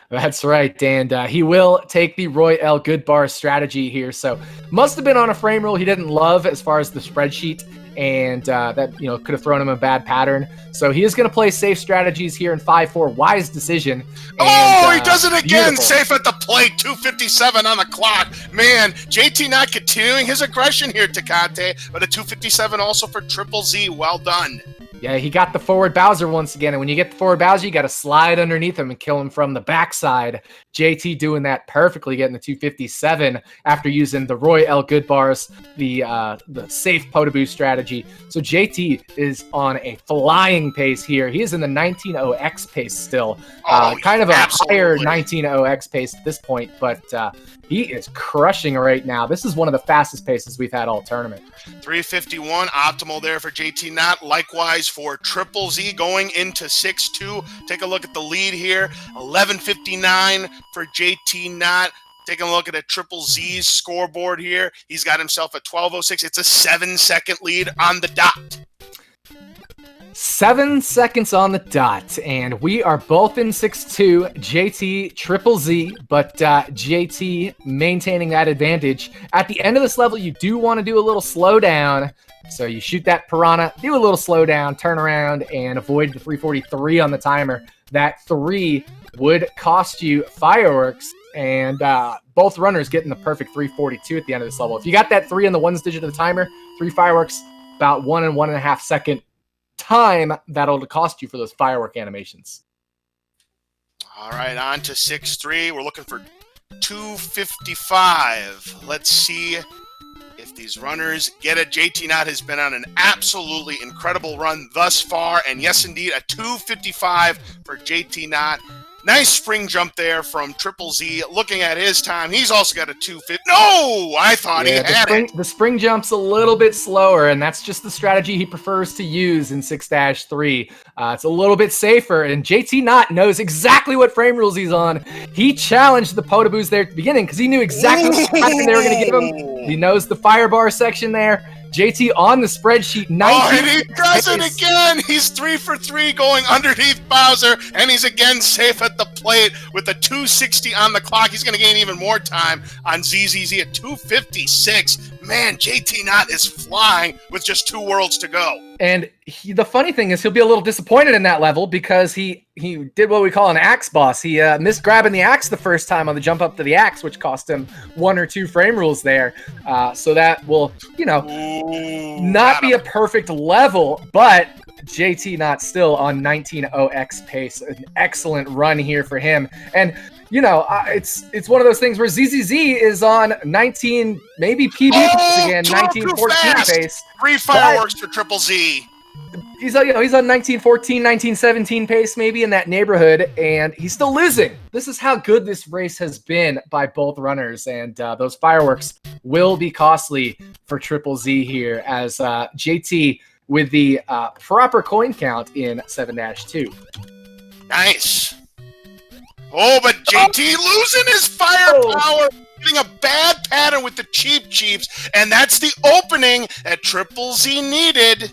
That's right, and he will take the Roy L. Goodbar strategy here. So must have been on a frame rule he didn't love as far as the spreadsheet, and that could have thrown him a bad pattern. So he is going to play safe strategies here in 5-4. Wise decision. And, he does it again. beautiful. Safe at the plate. 2:57 on the clock. Man, jtknott continuing his aggression here, Takate, but a 2:57 also for Triple Z. Well done. Yeah, he got the forward Bowser once again, and when you get the forward Bowser, you got to slide underneath him and kill him from the backside. JT doing that perfectly, getting the 257 after using the Roy L. Goodbars, the safe Potaboo strategy. So JT is on a flying pace here. He is in the 19.0x pace still, kind of a higher 19.0x pace at this point, but he is crushing right now. This is one of the fastest paces we've had all tournament. 3:51 optimal there for jtknott. Likewise for Triple Z going into 6-2. Take a look at the lead here. 11:59 for jtknott. Taking a look at a Triple Z's scoreboard here. He's got himself a 12:06. It's a 7-second lead on the dot. 7 seconds on the dot, and we are both in 6-2, JT, Triple Z, but JT maintaining that advantage. At the end of this level, you do want to do a little slowdown, so you shoot that Piranha, do a little slowdown, turn around, and avoid the 343 on the timer. That 3 would cost you fireworks, and both runners getting the perfect 342 at the end of this level. If you got that 3 in the ones digit of the timer, 3 fireworks, about 1 and 1.5 second time that'll cost you for those firework animations. All right, on to 6-3. We're looking for 255. Let's see if these runners get it. jtknott has been on an absolutely incredible run thus far, and yes, indeed, a 255 for jtknott. Nice spring jump there from Triple Z. Looking at his time, he's also got a 250. No, I thought he had it. The spring jump's a little bit slower, and that's just the strategy he prefers to use in 6-3. It's a little bit safer, and jtknott knows exactly what frame rules he's on. He challenged the Potaboos there at the beginning because he knew exactly what pattern they were going to give him. He knows the fire bar section there. JT on the spreadsheet. And he does it again. He's 3 for 3 going underneath Bowser, and he's again safe at the plate with a 260 on the clock. He's going to gain even more time on ZZZ at 256. Man, jtknott is flying with just 2 worlds to go. And the funny thing is he'll be a little disappointed in that level because he did what we call an axe boss. He missed grabbing the axe the first time on the jump up to the axe, which cost him 1 or 2 frame rules there. So that will, not be a perfect level, but jtknott still on 19.0x pace. An excellent run here for him. And it's one of those things where ZZZ is on 19, maybe PB pace again, 1914 pace. 3 fireworks for Triple Z. He's on 1914, 1917 pace, maybe in that neighborhood, and he's still losing. This is how good this race has been by both runners, and those fireworks will be costly for Triple Z here as JT with the proper coin count in 7-2. Nice. Oh, but JT losing his firepower, getting a bad pattern with the cheeps, and that's the opening that Triple Z needed.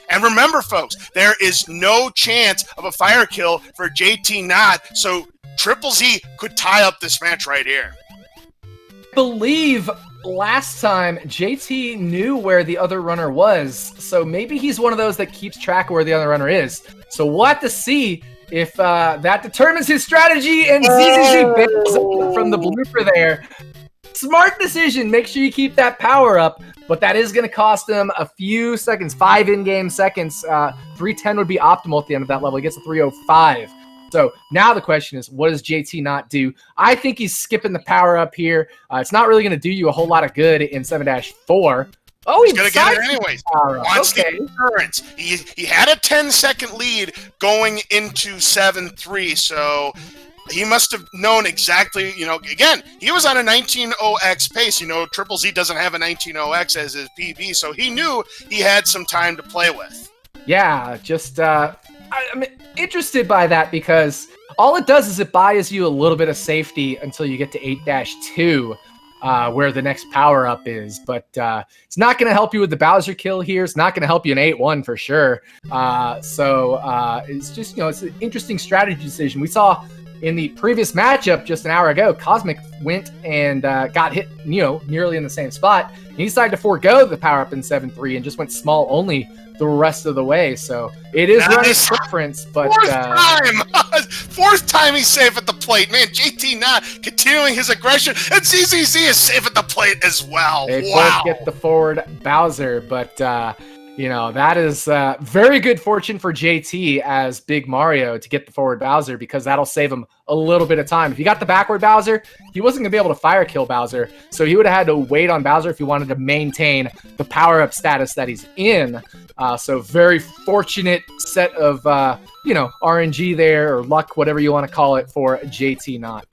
And remember, folks, there is no chance of a fire kill for jtknott, so Triple Z could tie up this match right here. I believe last time JT knew where the other runner was, so maybe he's one of those that keeps track of where the other runner is. So we'll have to see if that determines his strategy, and ZZZ bails from the blooper there. Smart decision. Make sure you keep that power up, but that is going to cost him a few seconds, 5 in-game seconds. 310 would be optimal at the end of that level. He gets a 305. So now the question is, what does jtknott do? I think he's skipping the power up here. It's not really going to do you a whole lot of good in 7-4. Oh, he's going to get it anyways. Wants the endurance. He had a 10-second lead going into 7-3, so he must have known exactly, again, he was on a 19.0x pace. Triple Z doesn't have a 19.0x as his PB, so he knew he had some time to play with. Yeah, just, I'm interested by that because all it does is it buys you a little bit of safety until you get to 8-2. Where the next power-up is. But it's not going to help you with the Bowser kill here. It's not going to help you in 8-1 for sure. So it's just, it's an interesting strategy decision. We saw in the previous matchup just an hour ago, Cosmic went and got hit, nearly in the same spot. And he decided to forego the power-up in 7-3 and just went small only the rest of the way. So it is runner's preference, but fourth time he's safe at the plate. Man, jtknott continuing his aggression, and ZZZ is safe at the plate as well. They both get the forward Bowser, but that is very good fortune for JT as Big Mario to get the forward Bowser, because that'll save him a little bit of time. If he got the backward Bowser, he wasn't going to be able to fire kill Bowser, so he would have had to wait on Bowser if he wanted to maintain the power-up status that he's in. So very fortunate set of, RNG there, or luck, whatever you want to call it, for jtknott.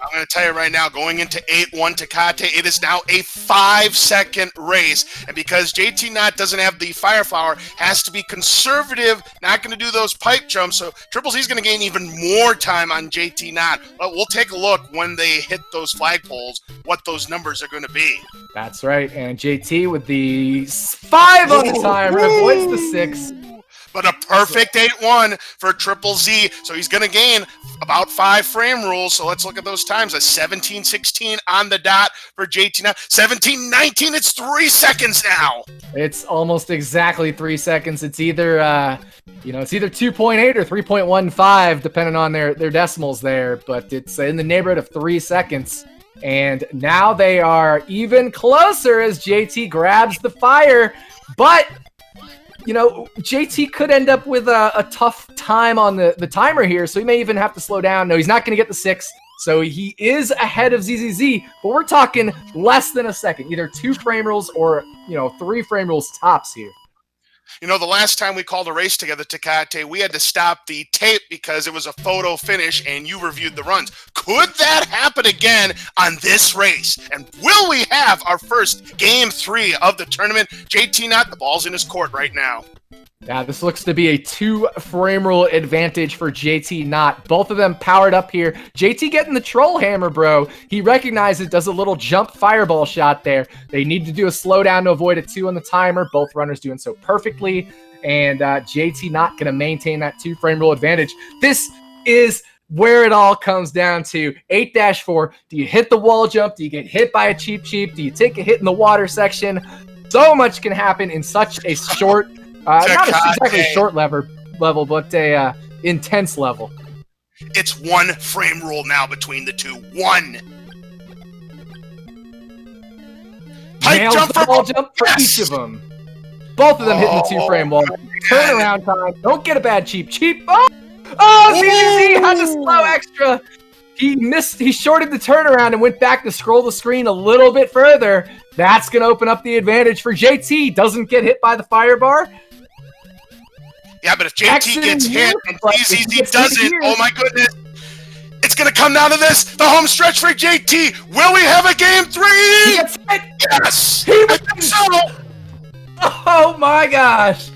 I'm going to tell you right now, going into 8-1 Tecate, it is now a 5-second race. And because jtknott doesn't have the fire flower, has to be conservative, not going to do those pipe jumps. So Triple Z is going to gain even more time on jtknott. But we'll take a look when they hit those flagpoles, what those numbers are going to be. That's right. And JT with the 5 on the timer, avoids the 6. But a perfect 8-1 for Triple Z. So he's going to gain about 5 frame rules. So let's look at those times. A 17:16 on the dot for jtknott. 17:19, it's 3 seconds now. It's almost exactly 3 seconds. It's either, it's either 2.8 or 3.15, depending on their decimals there. But it's in the neighborhood of 3 seconds. And now they are even closer as JT grabs the fire. But JT could end up with a tough time on the timer here, so he may even have to slow down. No, he's not going to get the 6, so he is ahead of ZZZ, but we're talking less than a second, either 2 frame rules or, 3 frame rules tops here. You know, the last time we called a race together, Tecate, we had to stop the tape because it was a photo finish and you reviewed the runs. Could that happen again on this race? And will we have our first Game 3 of the tournament? jtknott, the ball's in his court right now. Yeah, this looks to be a 2-frame rule advantage for jtknott. Both of them powered up here. JT getting the troll hammer, bro. He recognizes, does a little jump fireball shot there. They need to do a slowdown to avoid a 2 on the timer. Both runners doing so perfectly. And jtknott going to maintain that 2-frame rule advantage. This is where it all comes down to. 8-4. Do you hit the wall jump? Do you get hit by a cheap? Do you take a hit in the water section? So much can happen in such a short... not exactly a short level, but a intense level. It's 1 frame rule now between the two. 1. Pipe jump for ball jump for each of them. Both of them hitting the 2-frame wall. Turnaround time. Don't get a bad cheap. Oh, ZZZ has a slow extra. He missed. He shorted the turnaround and went back to scroll the screen a little bit further. That's going to open up the advantage for JT. Doesn't get hit by the fire bar. Yeah, but if JT gets hit and ZZZ doesn't, oh my goodness. It's going to come down to this. The home stretch for JT. Will we have a Game 3? He gets hit. Yes. I think so. Oh my gosh.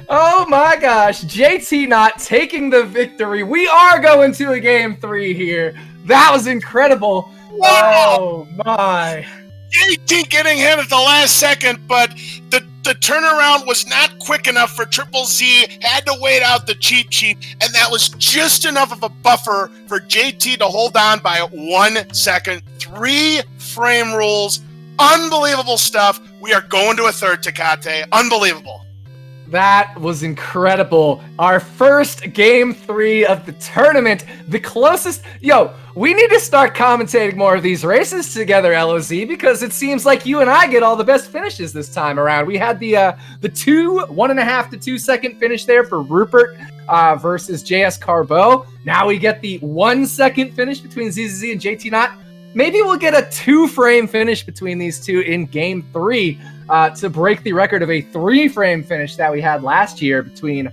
Oh my gosh. jtknott taking the victory. We are going to a Game 3 here. That was incredible. Wow. Oh my. JT getting hit at the last second, but the turnaround was not quick enough for Triple Z, had to wait out the cheap, and that was just enough of a buffer for JT to hold on by 1 second. 3 frame rules. Unbelievable stuff. We are going to a third, Tecate. Unbelievable. That was incredible. Our first Game 3 of the tournament. The closest... Yo, we need to start commentating more of these races together, LOZ, because it seems like you and I get all the best finishes this time around. We had the 1.5 to 2 second finish there for Rupert versus JS Carbo. Now we get the 1 second finish between ZZZ and jtknott. Maybe we'll get a 2-frame finish between these two in Game 3 to break the record of a 3-frame finish that we had last year between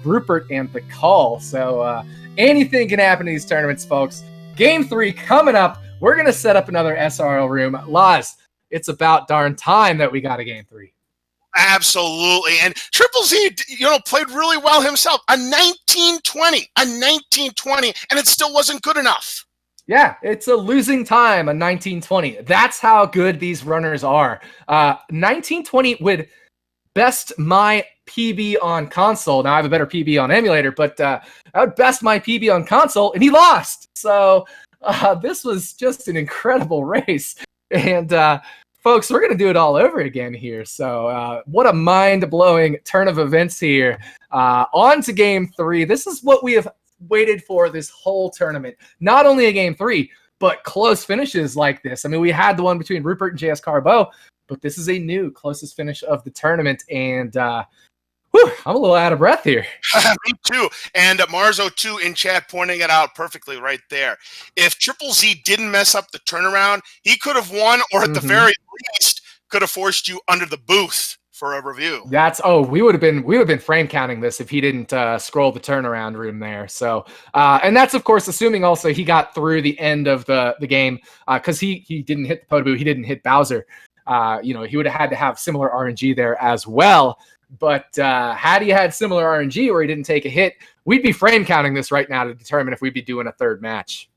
Rupert and the Call. So anything can happen in these tournaments, folks. Game 3 coming up. We're going to set up another SRL room. Laz, it's about darn time that we got a Game 3. Absolutely. And Triple Z, played really well himself. A 1920, and it still wasn't good enough. Yeah, it's a losing time, a 1920. That's how good these runners are. 1920 would best my PB on console. Now I have a better PB on emulator, but I would best my PB on console, and he lost. So this was just an incredible race. And folks, we're going to do it all over again here. So what a mind-blowing turn of events here. On to Game 3. This is what we have waited for this whole tournament. Not only a Game 3, but close finishes like this. I mean, we had the one between Rupert and JS Carbo, but this is a new closest finish of the tournament, and I'm a little out of breath here. Me too. And Marzo2 in chat pointing it out perfectly right there. If Triple Z didn't mess up the turnaround, he could have won, or at the very least, could have forced you under the booth for a review. We would have been frame counting this if he didn't scroll the turnaround room there. So and that's of course assuming also he got through the end of the game, because he didn't hit the Potaboo, he didn't hit Bowser. He would have had to have similar RNG there as well. But had he had similar RNG where he didn't take a hit, we'd be frame counting this right now to determine if we'd be doing a third match.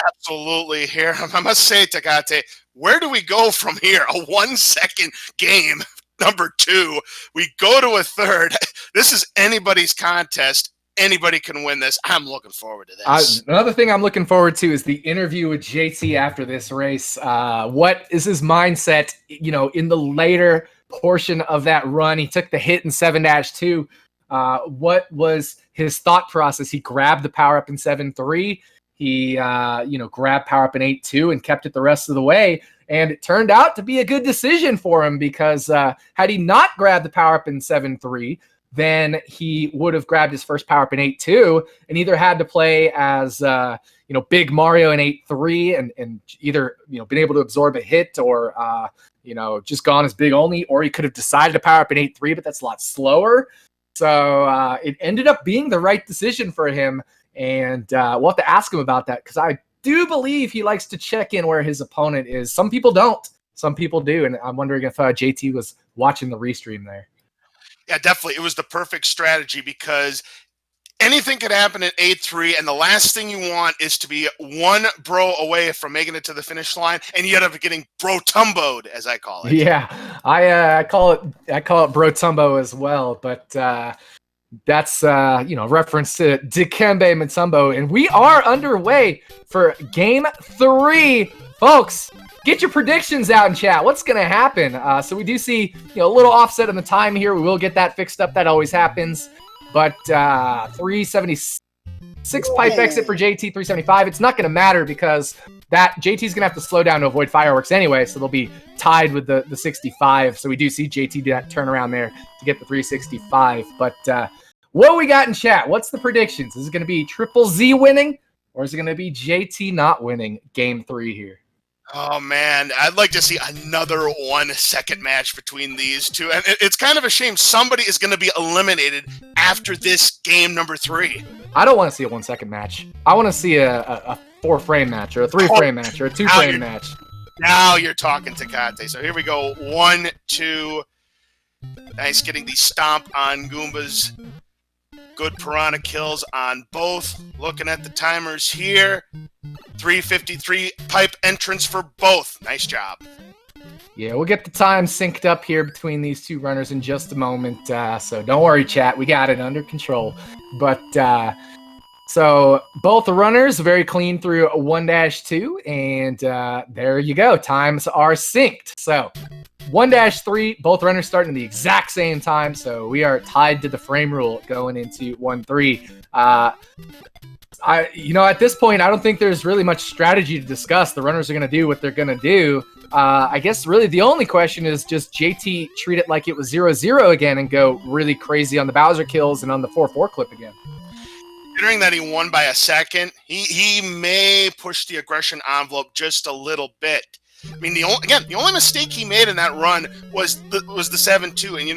Absolutely. Here, I must say, Tecate, where do we go from here? A 1 second game. Number 2, we go to a third. This is anybody's contest. Anybody can win this. I'm looking forward to this. Another thing I'm looking forward to is the interview with JT after this race. What is his mindset, in the later portion of that run? He took the hit in 7-2. What was his thought process? He grabbed the power up in 7-3. He, grabbed power up in 8-2 and kept it the rest of the way. And it turned out to be a good decision for him because had he not grabbed the power up in 7-3, then he would have grabbed his first power up in 8-2 and either had to play as Big Mario in 8-3 and either been able to absorb a hit or just gone as big only, or he could have decided to power up in 8-3, but that's a lot slower. So it ended up being the right decision for him, and we'll have to ask him about that, because I do believe he likes to check in where his opponent is. Some people don't. Some people do, and I'm wondering if JT was watching the restream there. Yeah, definitely. It was the perfect strategy, because anything could happen at 8-3, and the last thing you want is to be one bro away from making it to the finish line, and you end up getting bro-tumboed, as I call it. Yeah, I call it bro-tumbo as well, but that's reference to Dikembe Mutombo, and we are underway for Game 3, folks. Get your predictions out in chat. What's going to happen? So we do see a little offset in the time here. We will get that fixed up. That always happens. But 376 pipe exit for JT, 375. It's not going to matter, because that JT's going to have to slow down to avoid fireworks anyway, so they'll be tied with the 65. So we do see JT do that turnaround there to get the 365. But what we got in chat? What's the predictions? Is it going to be Triple Z winning, or is it going to be jtknott winning Game 3 here? Oh, man, I'd like to see another 1 second match between these two. And it's kind of a shame somebody is going to be eliminated after this game number 3. I don't want to see a 1 second match. I want to see a 4-frame match, or a 3-frame match, or a 2-frame match. Now you're talking, Tecate. So here we go. 1, 2. Nice, getting the stomp on Goombas. Good piranha kills on both. Looking at the timers here. 353 pipe entrance for both. Nice job. Yeah, we'll get the time synced up here between these two runners in just a moment. So don't worry, chat. We got it under control. But so both the runners very clean through 1-2. And there you go. Times are synced. So 1-3, both runners starting at the exact same time. So we are tied to the frame rule going into 1-3. At this point, I don't think there's really much strategy to discuss. The runners are going to do what they're going to do. I guess really the only question is just JT treat it like it was 0-0 again and go really crazy on the Bowser kills and on the 4-4 clip again. Considering that he won by a second, he may push the aggression envelope just a little bit. I mean, the only mistake he made in that run was the 7-2, and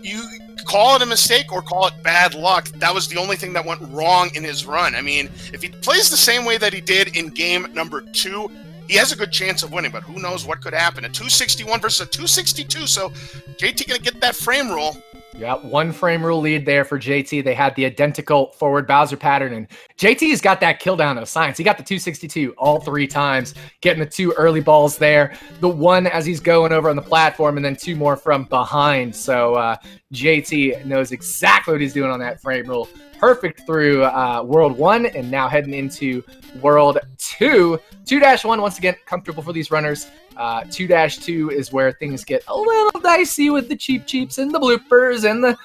you call it a mistake or call it bad luck. That was the only thing that went wrong in his run. I mean, if he plays the same way that he did in game number 2, he has a good chance of winning, but who knows what could happen. A 261 versus a 262, so JT going to get that frame rule. Yeah, 1 frame rule lead there for JT. They had the identical forward Bowser pattern, and JT's got that kill down of science. He got the 262 all 3 times, getting the 2 early balls there. The 1 as he's going over on the platform, and then 2 more from behind. So JT knows exactly what he's doing on that frame rule. Perfect through World 1, and now heading into World 2. 2-1, once again, comfortable for these runners. 2-2 is where things get a little dicey with the cheeps and the bloopers and the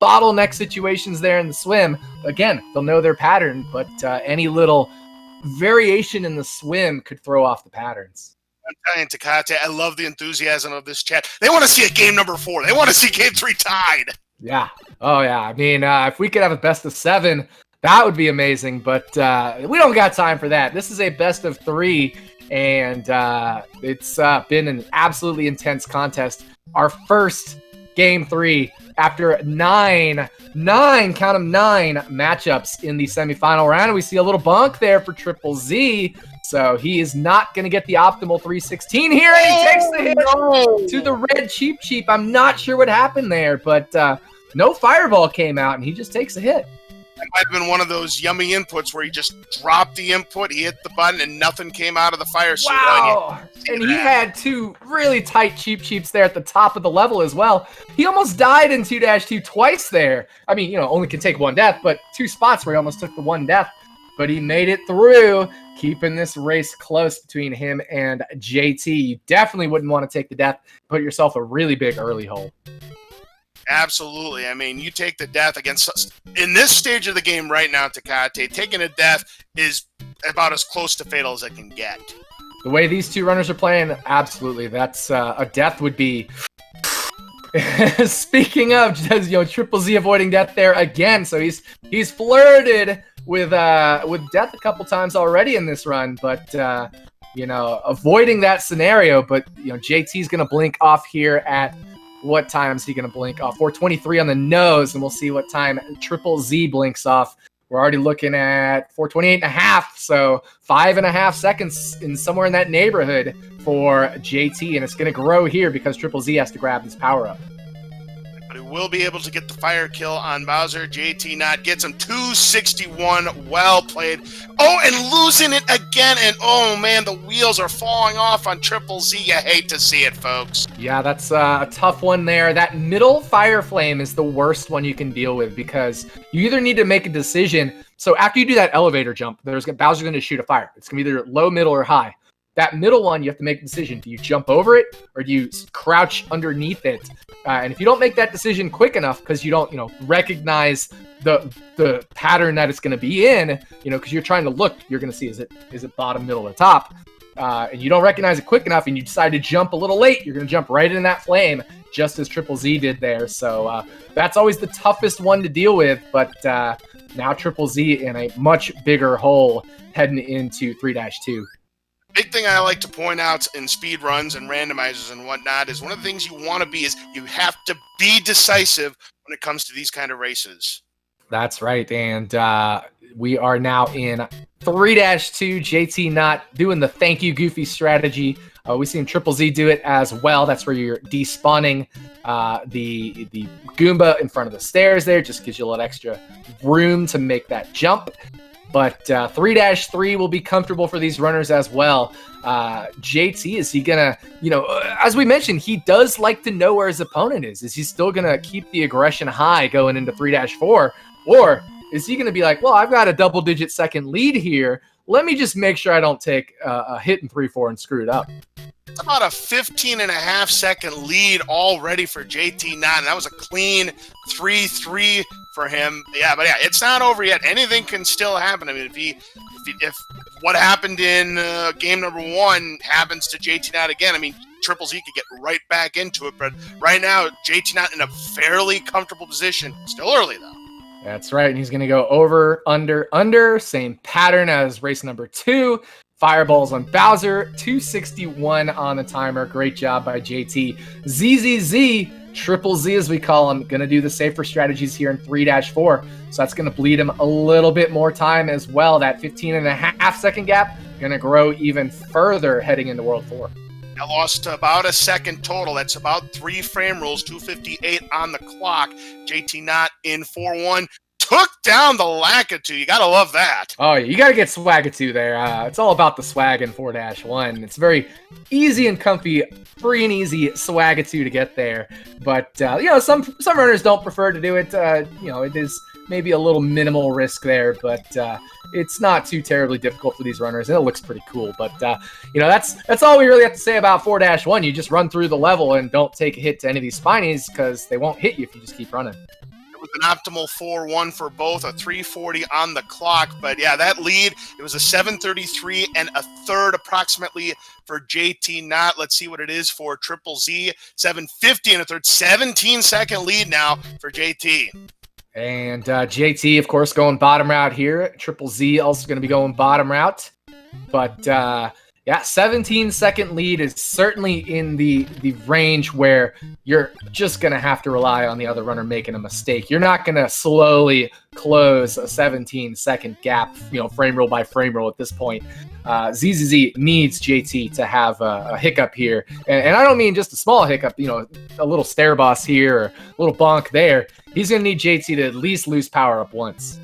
bottleneck situations there in the swim. Again, they'll know their pattern, but any little variation in the swim could throw off the patterns. I'm telling you, Tecate, I love the enthusiasm of this chat. They want to see a game number 4. They want to see game 3 tied. Yeah. Oh, yeah. I mean, if we could have a best of 7, that would be amazing, but we don't got time for that. This is a best of 3, and it's been an absolutely intense contest. Our first game 3 after 9 count 'em 9 matchups in the semifinal round. We see a little bunk there for Triple Z. So he is not going to get the optimal 316 here, and he takes the hit to the red cheap. I'm not sure what happened there, but no fireball came out, and he just takes a hit. That might have been one of those yummy inputs where he just dropped the input, he hit the button, and nothing came out of the fire suit. Wow! And he had 2 really tight cheeps there at the top of the level as well. He almost died in 2-2 twice there. I mean, only can take 1 death, but 2 spots where he almost took the 1 death. But he made it through, keeping this race close between him and JT. You definitely wouldn't want to take the death, put yourself a really big early hole. Absolutely. I mean, you take the death against us. In this stage of the game right now, Tecate, taking a death is about as close to fatal as it can get. The way these 2 runners are playing, absolutely. That's a death would be Speaking of, Triple Z avoiding death there again. So he's flirted with death a couple times already in this run, but avoiding that scenario. But JT's gonna blink off here at what time is he gonna blink off? 4:23 on the nose, and we'll see what time Triple Z blinks off. We're already looking at 4:28.5, so 5.5 seconds in somewhere in that neighborhood for JT, and it's going to grow here because Triple Z has to grab this power up. But he will be able to get the fire kill on Bowser. jtknott gets him 261. Well played. Oh, and losing it again. And oh man, the wheels are falling off on Triple Z. You hate to see it, folks. Yeah, that's a tough one there. That middle fire flame is the worst one you can deal with because you either need to make a decision. So after you do that elevator jump, Bowser's going to shoot a fire. It's going to be either low, middle, or high. That middle one, you have to make a decision. Do you jump over it or do you crouch underneath it? And if you don't make that decision quick enough because you don't, recognize the pattern that it's going to be in, because you're trying to look, you're going to see, is it bottom, middle, or top? And you don't recognize it quick enough and you decide to jump a little late, you're going to jump right in that flame, just as Triple Z did there. So that's always the toughest one to deal with. But now Triple Z in a much bigger hole heading into 3-2. Big thing I like to point out in speed runs and randomizers and whatnot is one of the things you want to be is you have to be decisive when it comes to these kind of races. That's right. And we are now in 3-2. jtknott doing the thank you Goofy strategy. We've seen Triple Z do it as well. That's where you're despawning the Goomba in front of the stairs there. Just gives you a little extra room to make that jump. But 3-3 will be comfortable for these runners as well. JT, is he going to, as we mentioned, he does like to know where his opponent is. Is he still going to keep the aggression high going into 3-4? Or is he going to be like, well, I've got a double-digit second lead here. Let me just make sure I don't take a hit in 3-4 and screw it up. It's about a 15.5-second lead already for jtknott, and that was a clean 3-3 for him. Yeah, but it's not over yet. Anything can still happen. I mean, if what happened in game number 1 happens to jtknott again, I mean, Triple Z could get right back into it. But right now, jtknott in a fairly comfortable position. Still early, though. That's right, and he's going to go over, under. Same pattern as race number 2. Fireballs on Bowser, 261 on the timer. Great job by JT. ZZZ, Triple Z as we call him, going to do the safer strategies here in 3-4. So that's going to bleed him a little bit more time as well. That 15.5-second gap going to grow even further heading into World 4. I lost about a second total. That's about 3 frame rules, 2:58 on the clock. jtknott in 4-1. Took down the Lakitu. You gotta love that. Oh, you gotta get Swagatu there. It's all about the swag in 4-1. It's very easy and comfy, free and easy Swagatu to get there. But some runners don't prefer to do it. It is maybe a little minimal risk there, but it's not too terribly difficult for these runners, and it looks pretty cool. But that's all we really have to say about 4-1. You just run through the level and don't take a hit to any of these spinies because they won't hit you if you just keep running. It was an optimal 4-1 for both, a 3:40 on the clock. But yeah, that lead, it was a 7:33 and a third approximately for jtknott. Let's see what it is for Triple Z. 7:50 and a third, 17-second lead now for JT. And JT, of course, going bottom route here. Triple Z also going to be going bottom route. But 17-second lead is certainly in the range where you're just going to have to rely on the other runner making a mistake. You're not going to slowly close a 17-second gap, frame roll by frame roll at this point. ZZZ needs JT to have a hiccup here. And I don't mean just a small hiccup, a little stair boss here or a little bonk there. He's going to need JT to at least lose power up once.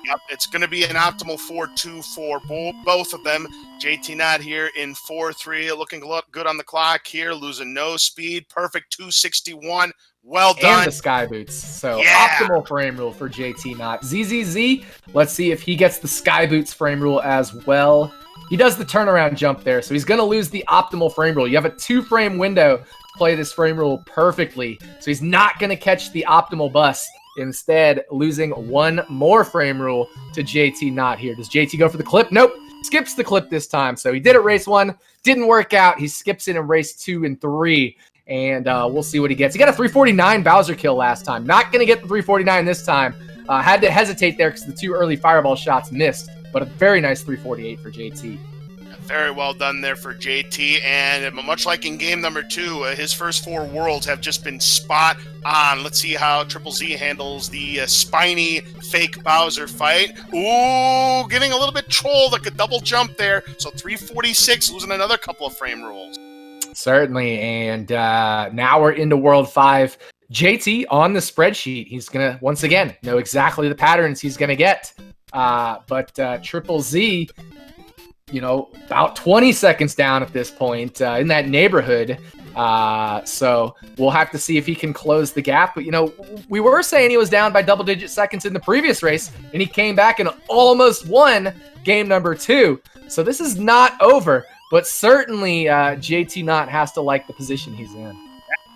Yep, it's going to be an optimal 4-2 for both of them. jtknott here in 4-3, looking good on the clock here, losing no speed. Perfect 261. Well done. And the sky boots. So optimal frame rule for jtknott. ZZZ, let's see if he gets the sky boots frame rule as well. He does the turnaround jump there, so he's going to lose the optimal frame rule. You have a 2-frame window to play this frame rule perfectly, so he's not going to catch the optimal bust. Instead, losing 1 more frame rule to jtknott here. Does JT go for the clip? Nope. Skips the clip this time. So he did it race 1. Didn't work out. He skips it in race 2 and 3. and we'll see what he gets. He got a 349 Bowser kill last time. Not going to get the 349 this time. Had to hesitate there because the 2 early fireball shots missed, but a very nice 348 for JT. Very well done there for JT, and much like in game number 2, his first 4 worlds have just been spot on. Let's see how Triple Z handles the spiny fake Bowser fight. Ooh, getting a little bit trolled, like a double jump there. So 346, losing another couple of frame rules. Certainly, and now we're into World 5. JT on the spreadsheet. He's going to, once again, know exactly the patterns he's going to get. But Triple Z, you know, about 20 seconds down at this point, in that neighborhood. So we'll have to see if he can close the gap. But, you know, we were saying he was down by double-digit seconds in the previous race, and he came back and almost won game number 2. So this is not over, but certainly jtknott has to like the position he's in.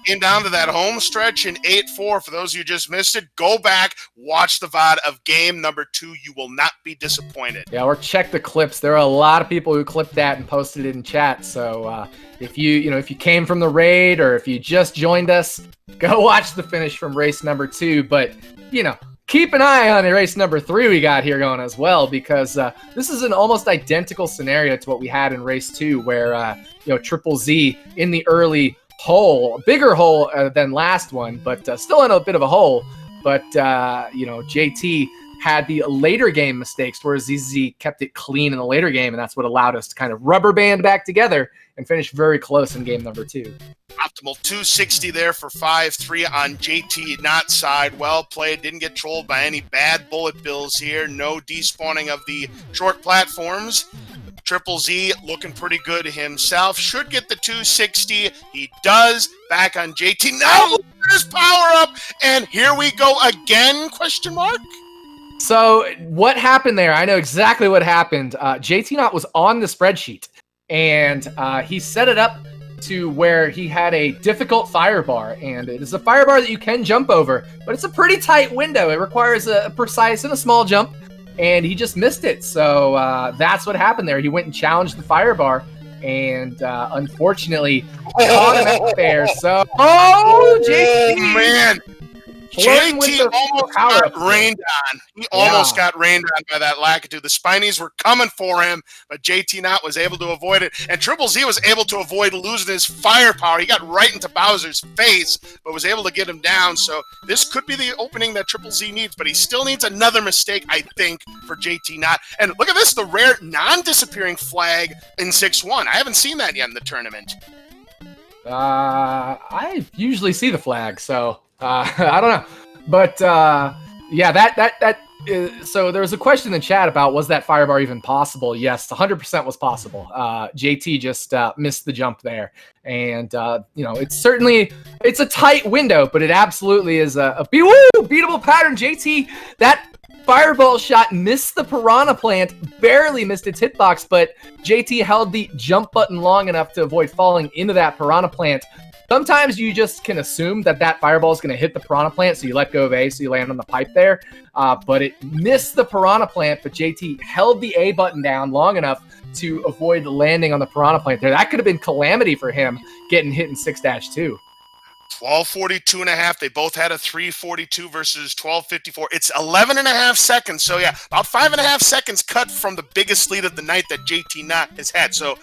Came down to that home stretch in 8-4. For those of you who just missed it, go back, watch the VOD of game number 2. You will not be disappointed. Yeah, or check the clips. There are a lot of people who clipped that and posted it in chat. So if you came from the raid or if you just joined us, go watch the finish from race number 2. But, you know, keep an eye on race number 3 we got here going as well, because this is an almost identical scenario to what we had in race 2, where Triple Z in the early hole, a bigger hole than last one, but still in a bit of a hole. But JT had the later game mistakes, whereas ZZ kept it clean in the later game, and that's what allowed us to kind of rubber band back together and finish very close in game number 2. Optimal 260 there for 5-3 on jtknott's side. Well played. Didn't get trolled by any bad bullet bills here. No despawning of the short platforms. Triple Z looking pretty good himself. Should get the 260. He does. Back on JT. Now there's power up. And here we go again, question mark? So what happened there? I know exactly what happened. jtknott was on the spreadsheet, and he set it up to where he had a difficult firebar, and it is a firebar that you can jump over, but it's a pretty tight window. It requires a precise and a small jump, and he just missed it. So that's what happened there. He went and challenged the firebar, and unfortunately caught him out there. So, JT, man. JT almost got rained on. He almost got rained on by that Lakitu. The Spinies were coming for him, but jtknott was able to avoid it. And Triple Z was able to avoid losing his firepower. He got right into Bowser's face, but was able to get him down. So this could be the opening that Triple Z needs, but he still needs another mistake, I think, for jtknott. And look at this, the rare non-disappearing flag in 6-1. I haven't seen that yet in the tournament. I usually see the flag, so... I don't know, but yeah, so there was a question in the chat about, was that firebar even possible? Yes, 100% was possible. JT just missed the jump there, and it's a tight window, but it absolutely is a beatable pattern. JT, that fireball shot missed the piranha plant, barely missed its hitbox, but JT held the jump button long enough to avoid falling into that piranha plant. Sometimes you just can assume that fireball is going to hit the piranha plant, so you let go of A, so you land on the pipe there. But it missed the piranha plant, but JT held the A button down long enough to avoid landing on the piranha plant there. That could have been calamity for him, getting hit in 6-2. 12:42.5. They both had a 3:42 versus 12:54. It's 11.5 seconds. So yeah, about 5.5 seconds cut from the biggest lead of the night that jtknott has had. So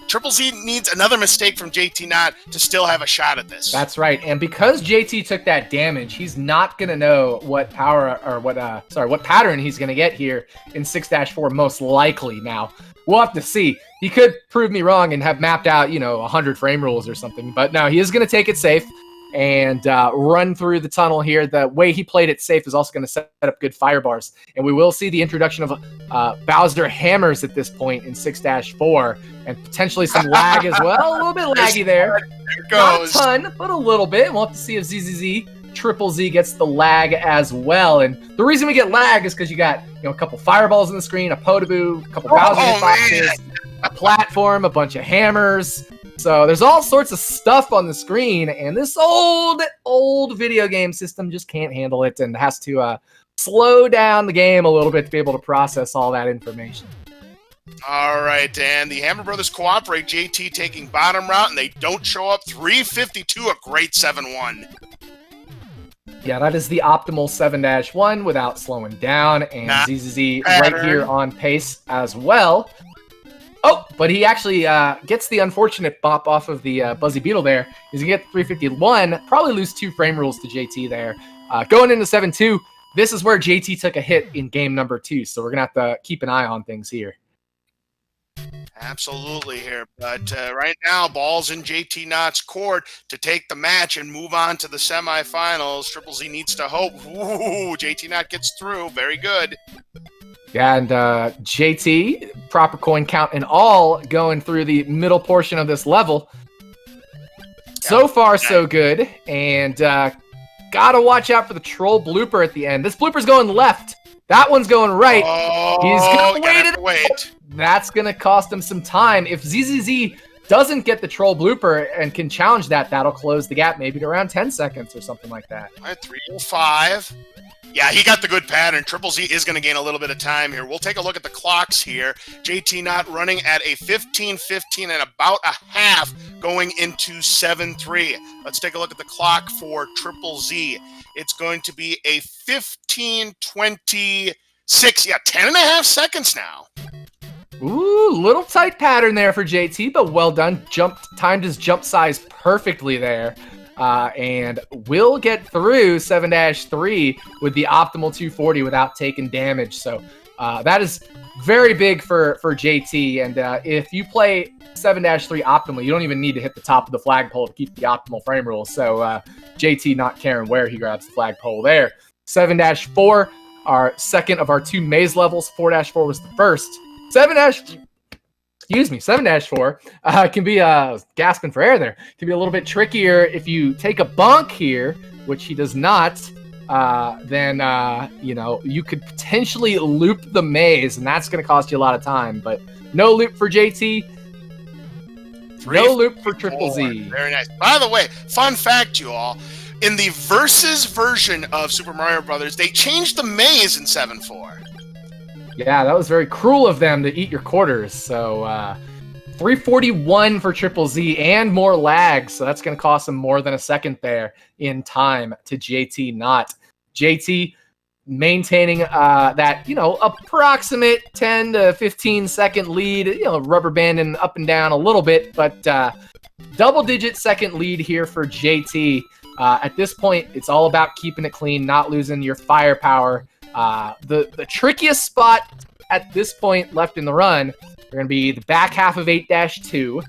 Triple Z needs another mistake from jtknott to still have a shot at this. That's right. And because JT took that damage, he's not gonna know what what pattern he's gonna get here in 6-4 most likely. Now we'll have to see. He could prove me wrong and have mapped out 100 frame rules or something. But no, he is gonna take it safe and run through the tunnel here. The way he played it safe is also going to set up good firebars. And we will see the introduction of Bowser hammers at this point in 6-4, and potentially some lag as well. A little bit laggy there. Not a ton, but a little bit. We'll have to see if Triple Z gets the lag as well. And the reason we get lag is because you got a couple fireballs on the screen, a Potaboo, a couple Bowser hitboxes, a platform, a bunch of hammers. So there's all sorts of stuff on the screen, and this old video game system just can't handle it and has to slow down the game a little bit to be able to process all that information. All right, and the Hammer Brothers cooperate. JT taking bottom route, and they don't show up. 352, a great 7-1. Yeah, that is the optimal 7-1 without slowing down, and Not ZZZ pattern. right here on pace as well. Oh, but he actually gets the unfortunate bop off of the Buzzy Beetle there. He's going to get 351, probably lose 2 frame rules to JT there. Going into 7-2, this is where JT took a hit in game number 2, so we're going to have to keep an eye on things here. Absolutely here, but right now, ball's in jtknott's court to take the match and move on to the semifinals. Triple Z needs to hope. Ooh, jtknott gets through. Very good. Yeah, and JT, proper coin count and all, going through the middle portion of this level. So far, so good, and gotta watch out for the troll blooper at the end. This blooper's going left. That one's going right. Oh, he's gonna wait. That's going to cost him some time. If ZZZ doesn't get the troll blooper and can challenge that, that'll close the gap maybe to around 10 seconds or something like that. All right, 305. Yeah, he got the good pattern. Triple Z is going to gain a little bit of time here. We'll take a look at the clocks here. jtknott running at a 15:15 and about a half going into 7-3. Let's take a look at the clock for Triple Z. It's going to be a 15:26. Yeah, 10 and a half seconds now. Ooh, little tight pattern there for JT, but well done. Timed his jump size perfectly there. And will get through 7-3 with the optimal 240 without taking damage. So that is very big for JT. And if you play 7-3 optimally, you don't even need to hit the top of the flagpole to keep the optimal frame rule. So JT not caring where he grabs the flagpole there. 7-4, our second of our 2 maze levels. 4-4 was the first. 7-4 can be gasping for air there. Can be a little bit trickier if you take a bonk here, which he does not. Then you could potentially loop the maze, and that's going to cost you a lot of time. But no loop for JT. No loop for Triple Z. Very nice. By the way, fun fact, you all. In the Versus version of Super Mario Brothers, they changed the maze in 7-4. Yeah, that was very cruel of them to eat your quarters. So 341 for Triple Z and more lag. So that's going to cost him more than a second there in time to jtknott. JT maintaining that, approximate 10 to 15 second lead, rubber banding up and down a little bit, but double-digit second lead here for JT. At this point, it's all about keeping it clean, not losing your firepower. The trickiest spot at this point left in the run are going to be the back half of 8-2,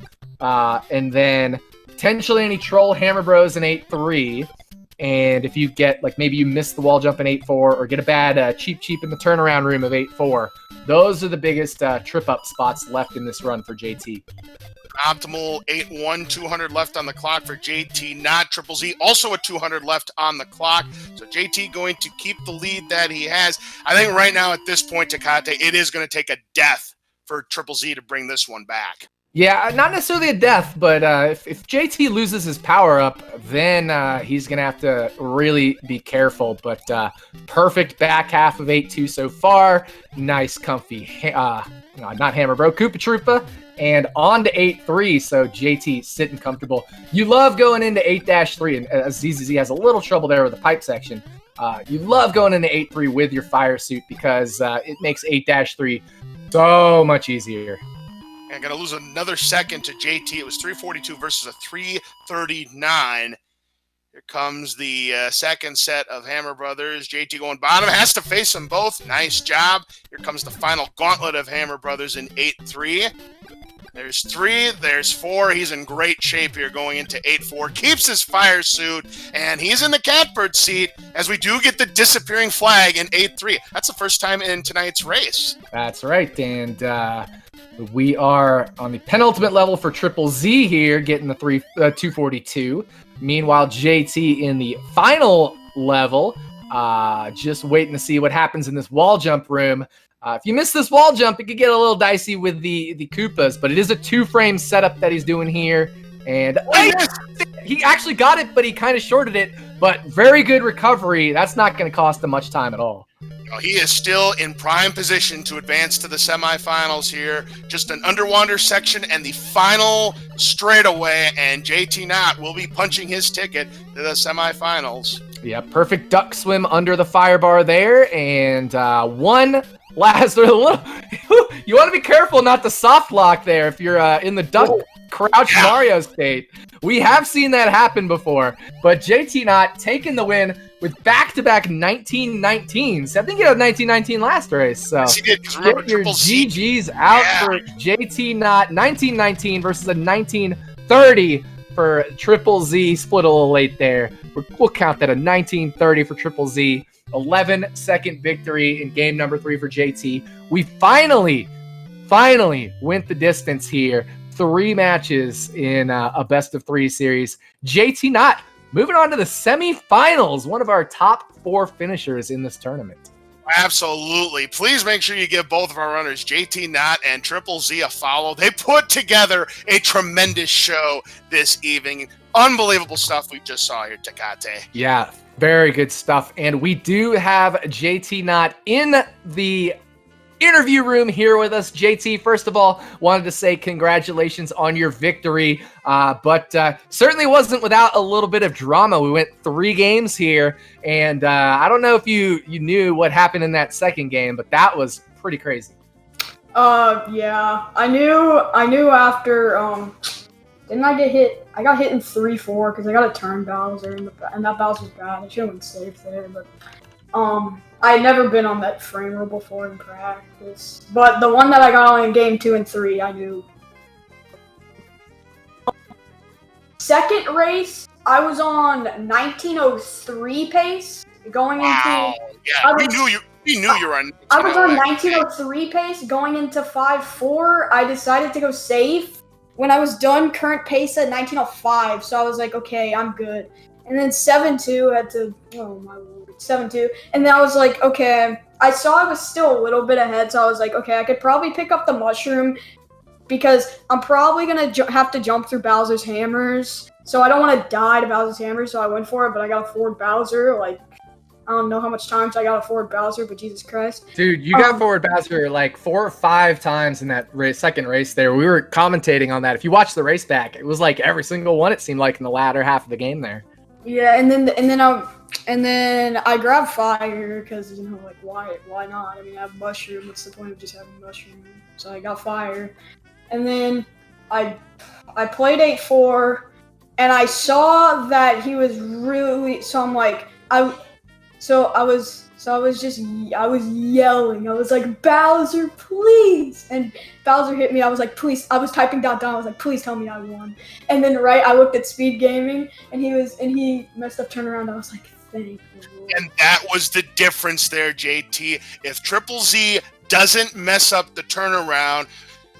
and then potentially any troll Hammer Bros in 8-3. And if you get, maybe you miss the wall jump in 8-4 or get a bad cheap in the turnaround room of 8-4, those are the biggest trip-up spots left in this run for JT. Optimal 8-1, 200 left on the clock for jtknott. Triple Z also a 200 left on the clock. So JT going to keep the lead that he has. I think right now at this point, Takate, it is going to take a death for Triple Z to bring this one back. Yeah, not necessarily a death, but if JT loses his power up, then he's going to have to really be careful. But perfect back half of 8-2 so far. Nice, comfy, not Hammer Bro, Koopa Troopa. And on to 8-3, so JT sitting comfortable. You love going into 8-3, and ZZZ has a little trouble there with the pipe section. You love going into 8-3 with your fire suit because it makes 8-3 so much easier. I'm going to lose another second to JT. It was 342 versus a 339. Here comes the second set of Hammer Brothers. JT going bottom, has to face them both. Nice job. Here comes the final gauntlet of Hammer Brothers in 8-3. There's 3, there's 4. He's in great shape here going into 8-4. Keeps his fire suit, and he's in the catbird seat as we do get the disappearing flag in 8-3. That's the first time in tonight's race. That's right, and we are on the penultimate level for Triple Z here, getting the 242. Meanwhile, JT in the final level, just waiting to see what happens in this wall jump room. If you miss this wall jump, it could get a little dicey with the Koopas, but it is a 2-frame setup that he's doing here. And he actually got it, but he kind of shorted it. But very good recovery. That's not going to cost him much time at all. He is still in prime position to advance to the semifinals here. Just an underwater section and the final straightaway, and jtknott will be punching his ticket to the semifinals. Yeah, perfect duck swim under the fire bar there, and one last little. You want to be careful not to soft lock there if you're in the duck crouch Mario state. We have seen that happen before, but jtknott taking the win with back-to-back 1919s. I think he had 1919 last race, so Yes, he did, 'cause remember, get your Triple Z. GGs out for jtknott. 1919 versus a 1930 for Triple Z. Split a little late there. We'll count that a 1930 for Triple Z. 11-second victory in game number 3 for JT. We finally went the distance here. 3 matches in a best-of-3 series. jtknott moving on to the semifinals, one of our top 4 finishers in this tournament. Absolutely. Please make sure you give both of our runners, jtknott and Triple Z, a follow. They put together a tremendous show this evening. Unbelievable stuff we just saw here, Tecate. Yeah, very good stuff. And we do have jtknott in the interview room here with us. JT, first of all, wanted to say congratulations on your victory, but certainly wasn't without a little bit of drama. We went 3 games here, and I don't know if you knew what happened in that second game, but that was pretty crazy. Yeah, I knew after, didn't I get hit? I got hit in 3-4 because I got a turn Bowser, and that Bowser was bad. I should have been safe there, but, I had never been on that frame rule before in practice, but the one that I got on in game 2 and 3, I knew. Second race, I was on 1903 pace going into. Yeah, we knew you were on. I was on 1903 pace going into 5-4. I decided to go safe when I was done current pace at 1905, so I was like, okay, I'm good. And then 7-2 had to. Oh my lord. 7-2, and then I was like, okay, I saw I was still a little bit ahead, so I was like, okay, I could probably pick up the mushroom because I'm probably gonna have to jump through Bowser's hammers, so I don't want to die to Bowser's hammers, so I went for it, but I got a forward Bowser. Like, I don't know how much times I got a forward Bowser, but Jesus Christ. Dude, you got forward Bowser like 4 or 5 times in that second race there. We were commentating on that. If you watch the race back, it was like every single one, it seemed like, in the latter half of the game there. Yeah, and then I grabbed fire because, like, why not? I mean, I have mushroom. What's the point of just having mushroom? So I got fire, and then I played 8-4, and I saw that he was really. So I'm like, I was yelling. I was like, Bowser, please! And Bowser hit me. I was like, please. I was typing down. I was like, please tell me I won. And then I looked at SpeedGaming, and he messed up turnaround. I was like, thank you. And that was the difference there, JT. If Triple Z doesn't mess up the turnaround,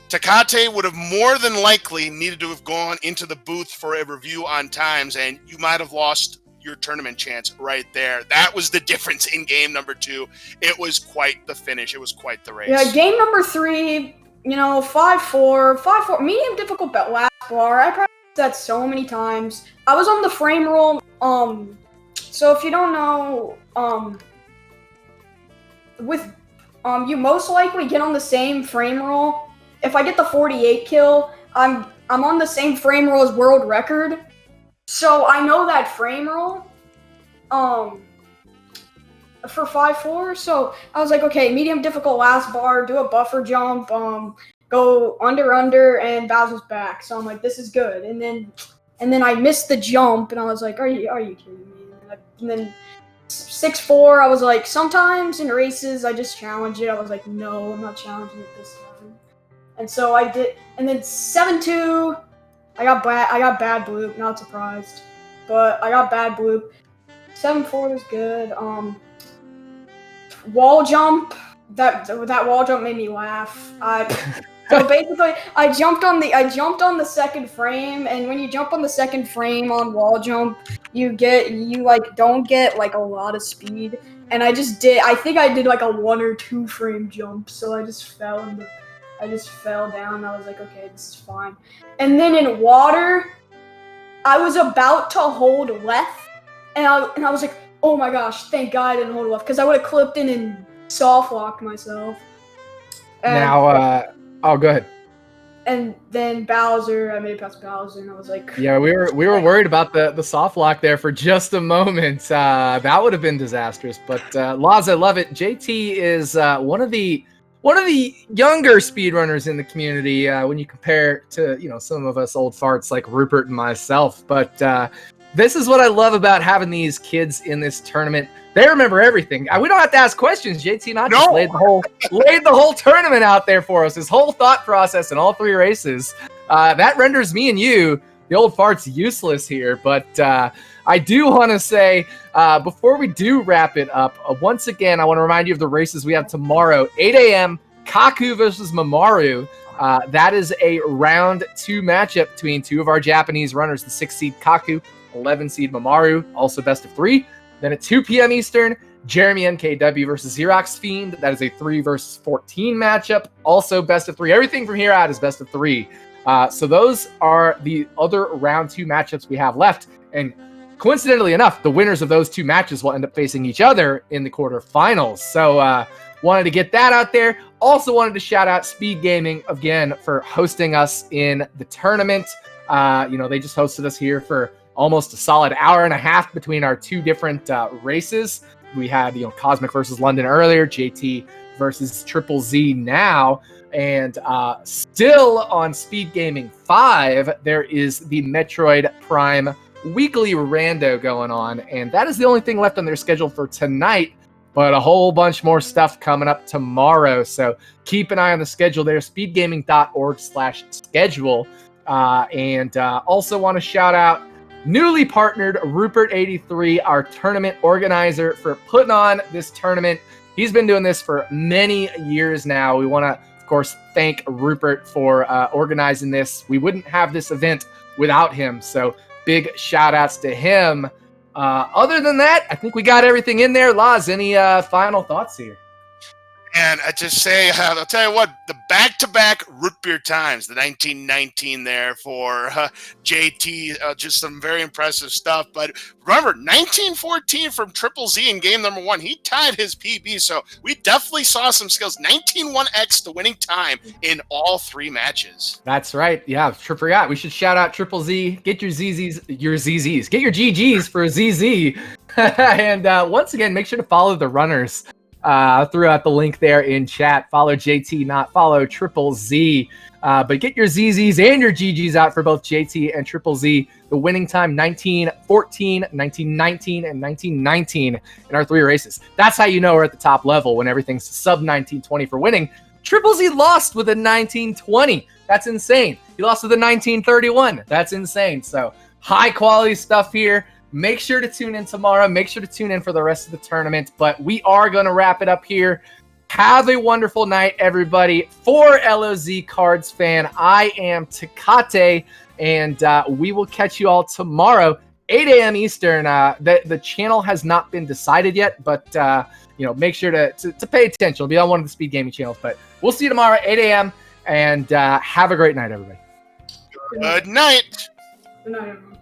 Tecate would have more than likely needed to have gone into the booth for a review on times, and you might have lost your tournament chance right there. That was the difference in game number 2. It was quite the finish. It was quite the race. Yeah, game number 3, 5-4, medium difficult last bar. I practiced that so many times. I was on the frame roll. So if you don't know, you most likely get on the same frame roll. If I get the 48 kill, I'm on the same frame roll as world record. So I know that frame roll, for 5-4. So I was like, okay, medium difficult last bar, do a buffer jump, go under, and Bowser's back. So I'm like, this is good. And then I missed the jump, and I was like, are you kidding me? And then 6-4, I was like, sometimes in races I just challenge it. I was like, no, I'm not challenging it this time. And so I did. And then 7-2. I got bad bloop, not surprised, but I got bad bloop. 7-4 was good. Wall jump, that wall jump made me laugh. So basically, I jumped on the second frame, and when you jump on the second frame on wall jump, you don't get like a lot of speed. And I think I did like a 1 or 2 frame jump, so I just fell down. I was like, okay, this is fine. And then in water, I was about to hold left, and I was like, oh my gosh, thank God I didn't hold left, because I would have clipped in soft locked myself. And, Now, go ahead. And then Bowser, I made it past Bowser, and I was like, Yeah, we were worried about the soft lock there for just a moment. That would have been disastrous. But Laz, I love it. JT is one of the younger speedrunners in the community when you compare to some of us old farts like Rupert and myself. But this is what I love about having these kids in this tournament. They remember everything. We don't have to ask questions. jtknott just laid the whole tournament out there for us. His whole thought process in all 3 races. That renders me and you, the old farts, useless here. But I do want to say, before we do wrap it up, once again, I want to remind you of the races we have tomorrow. 8 a.m., Kaku versus Mamaru. That is a round 2 matchup between 2 of our Japanese runners, the 6-seed Kaku, 11-seed Mamaru, also best of 3. Then at 2 p.m. Eastern, Jeremy MKW versus Xerox Fiend. That is a 3 versus 14 matchup, also best of 3. Everything from here out is best of 3. So those are the other round 2 matchups we have left. And coincidentally enough, the winners of those 2 matches will end up facing each other in the quarterfinals. So wanted to get that out there. Also wanted to shout out SpeedGaming again for hosting us in the tournament. They just hosted us here for almost a solid hour and a half between our 2 different races. We had Cosmic versus London earlier, JT versus Triple Z now, and still on SpeedGaming 5, there is the Metroid Prime weekly rando going on, and that is the only thing left on their schedule for tonight. But a whole bunch more stuff coming up tomorrow, so keep an eye on the schedule there. Speedgaming.org/schedule, and also want to shout out newly partnered Rupert83, our tournament organizer, for putting on this tournament. He's been doing this for many years now. We want to, of course, thank Rupert for organizing this. We wouldn't have this event without him, so big shout outs to him. Other than that, I think we got everything in there. Laz, any final thoughts here? And I just say, I'll tell you what, the back-to-back root beer times, the 1919 there for JT, just some very impressive stuff. But remember, 1914 from Triple Z in game number 1. He tied his PB, so we definitely saw some skills. 19-1x the winning time in all 3 matches. That's right. Yeah, forgot. We should shout out Triple Z. Get your ZZs. Get your GGs for ZZ. And once again, make sure to follow the runners. Threw out the link there in chat. Follow jtknott, follow Triple Z. But get your ZZs and your GGs out for both JT and Triple Z. The winning time, 1914, 1919, and 1919 in our 3 races. That's how you know we're at the top level, when everything's sub 1920 for winning. Triple Z lost with a 1920. That's insane. He lost with a 1931. That's insane. So high quality stuff here. Make sure to tune in tomorrow. Make sure to tune in for the rest of the tournament. But we are going to wrap it up here. Have a wonderful night, everybody. For LOZ Cards fan, I am Takate, and we will catch you all tomorrow, 8 a.m. Eastern. The channel has not been decided yet, but make sure to pay attention. It'll be on one of the Speed Gaming channels. But we'll see you tomorrow, 8 a.m., and have a great night, everybody. Good night. Good night, everyone.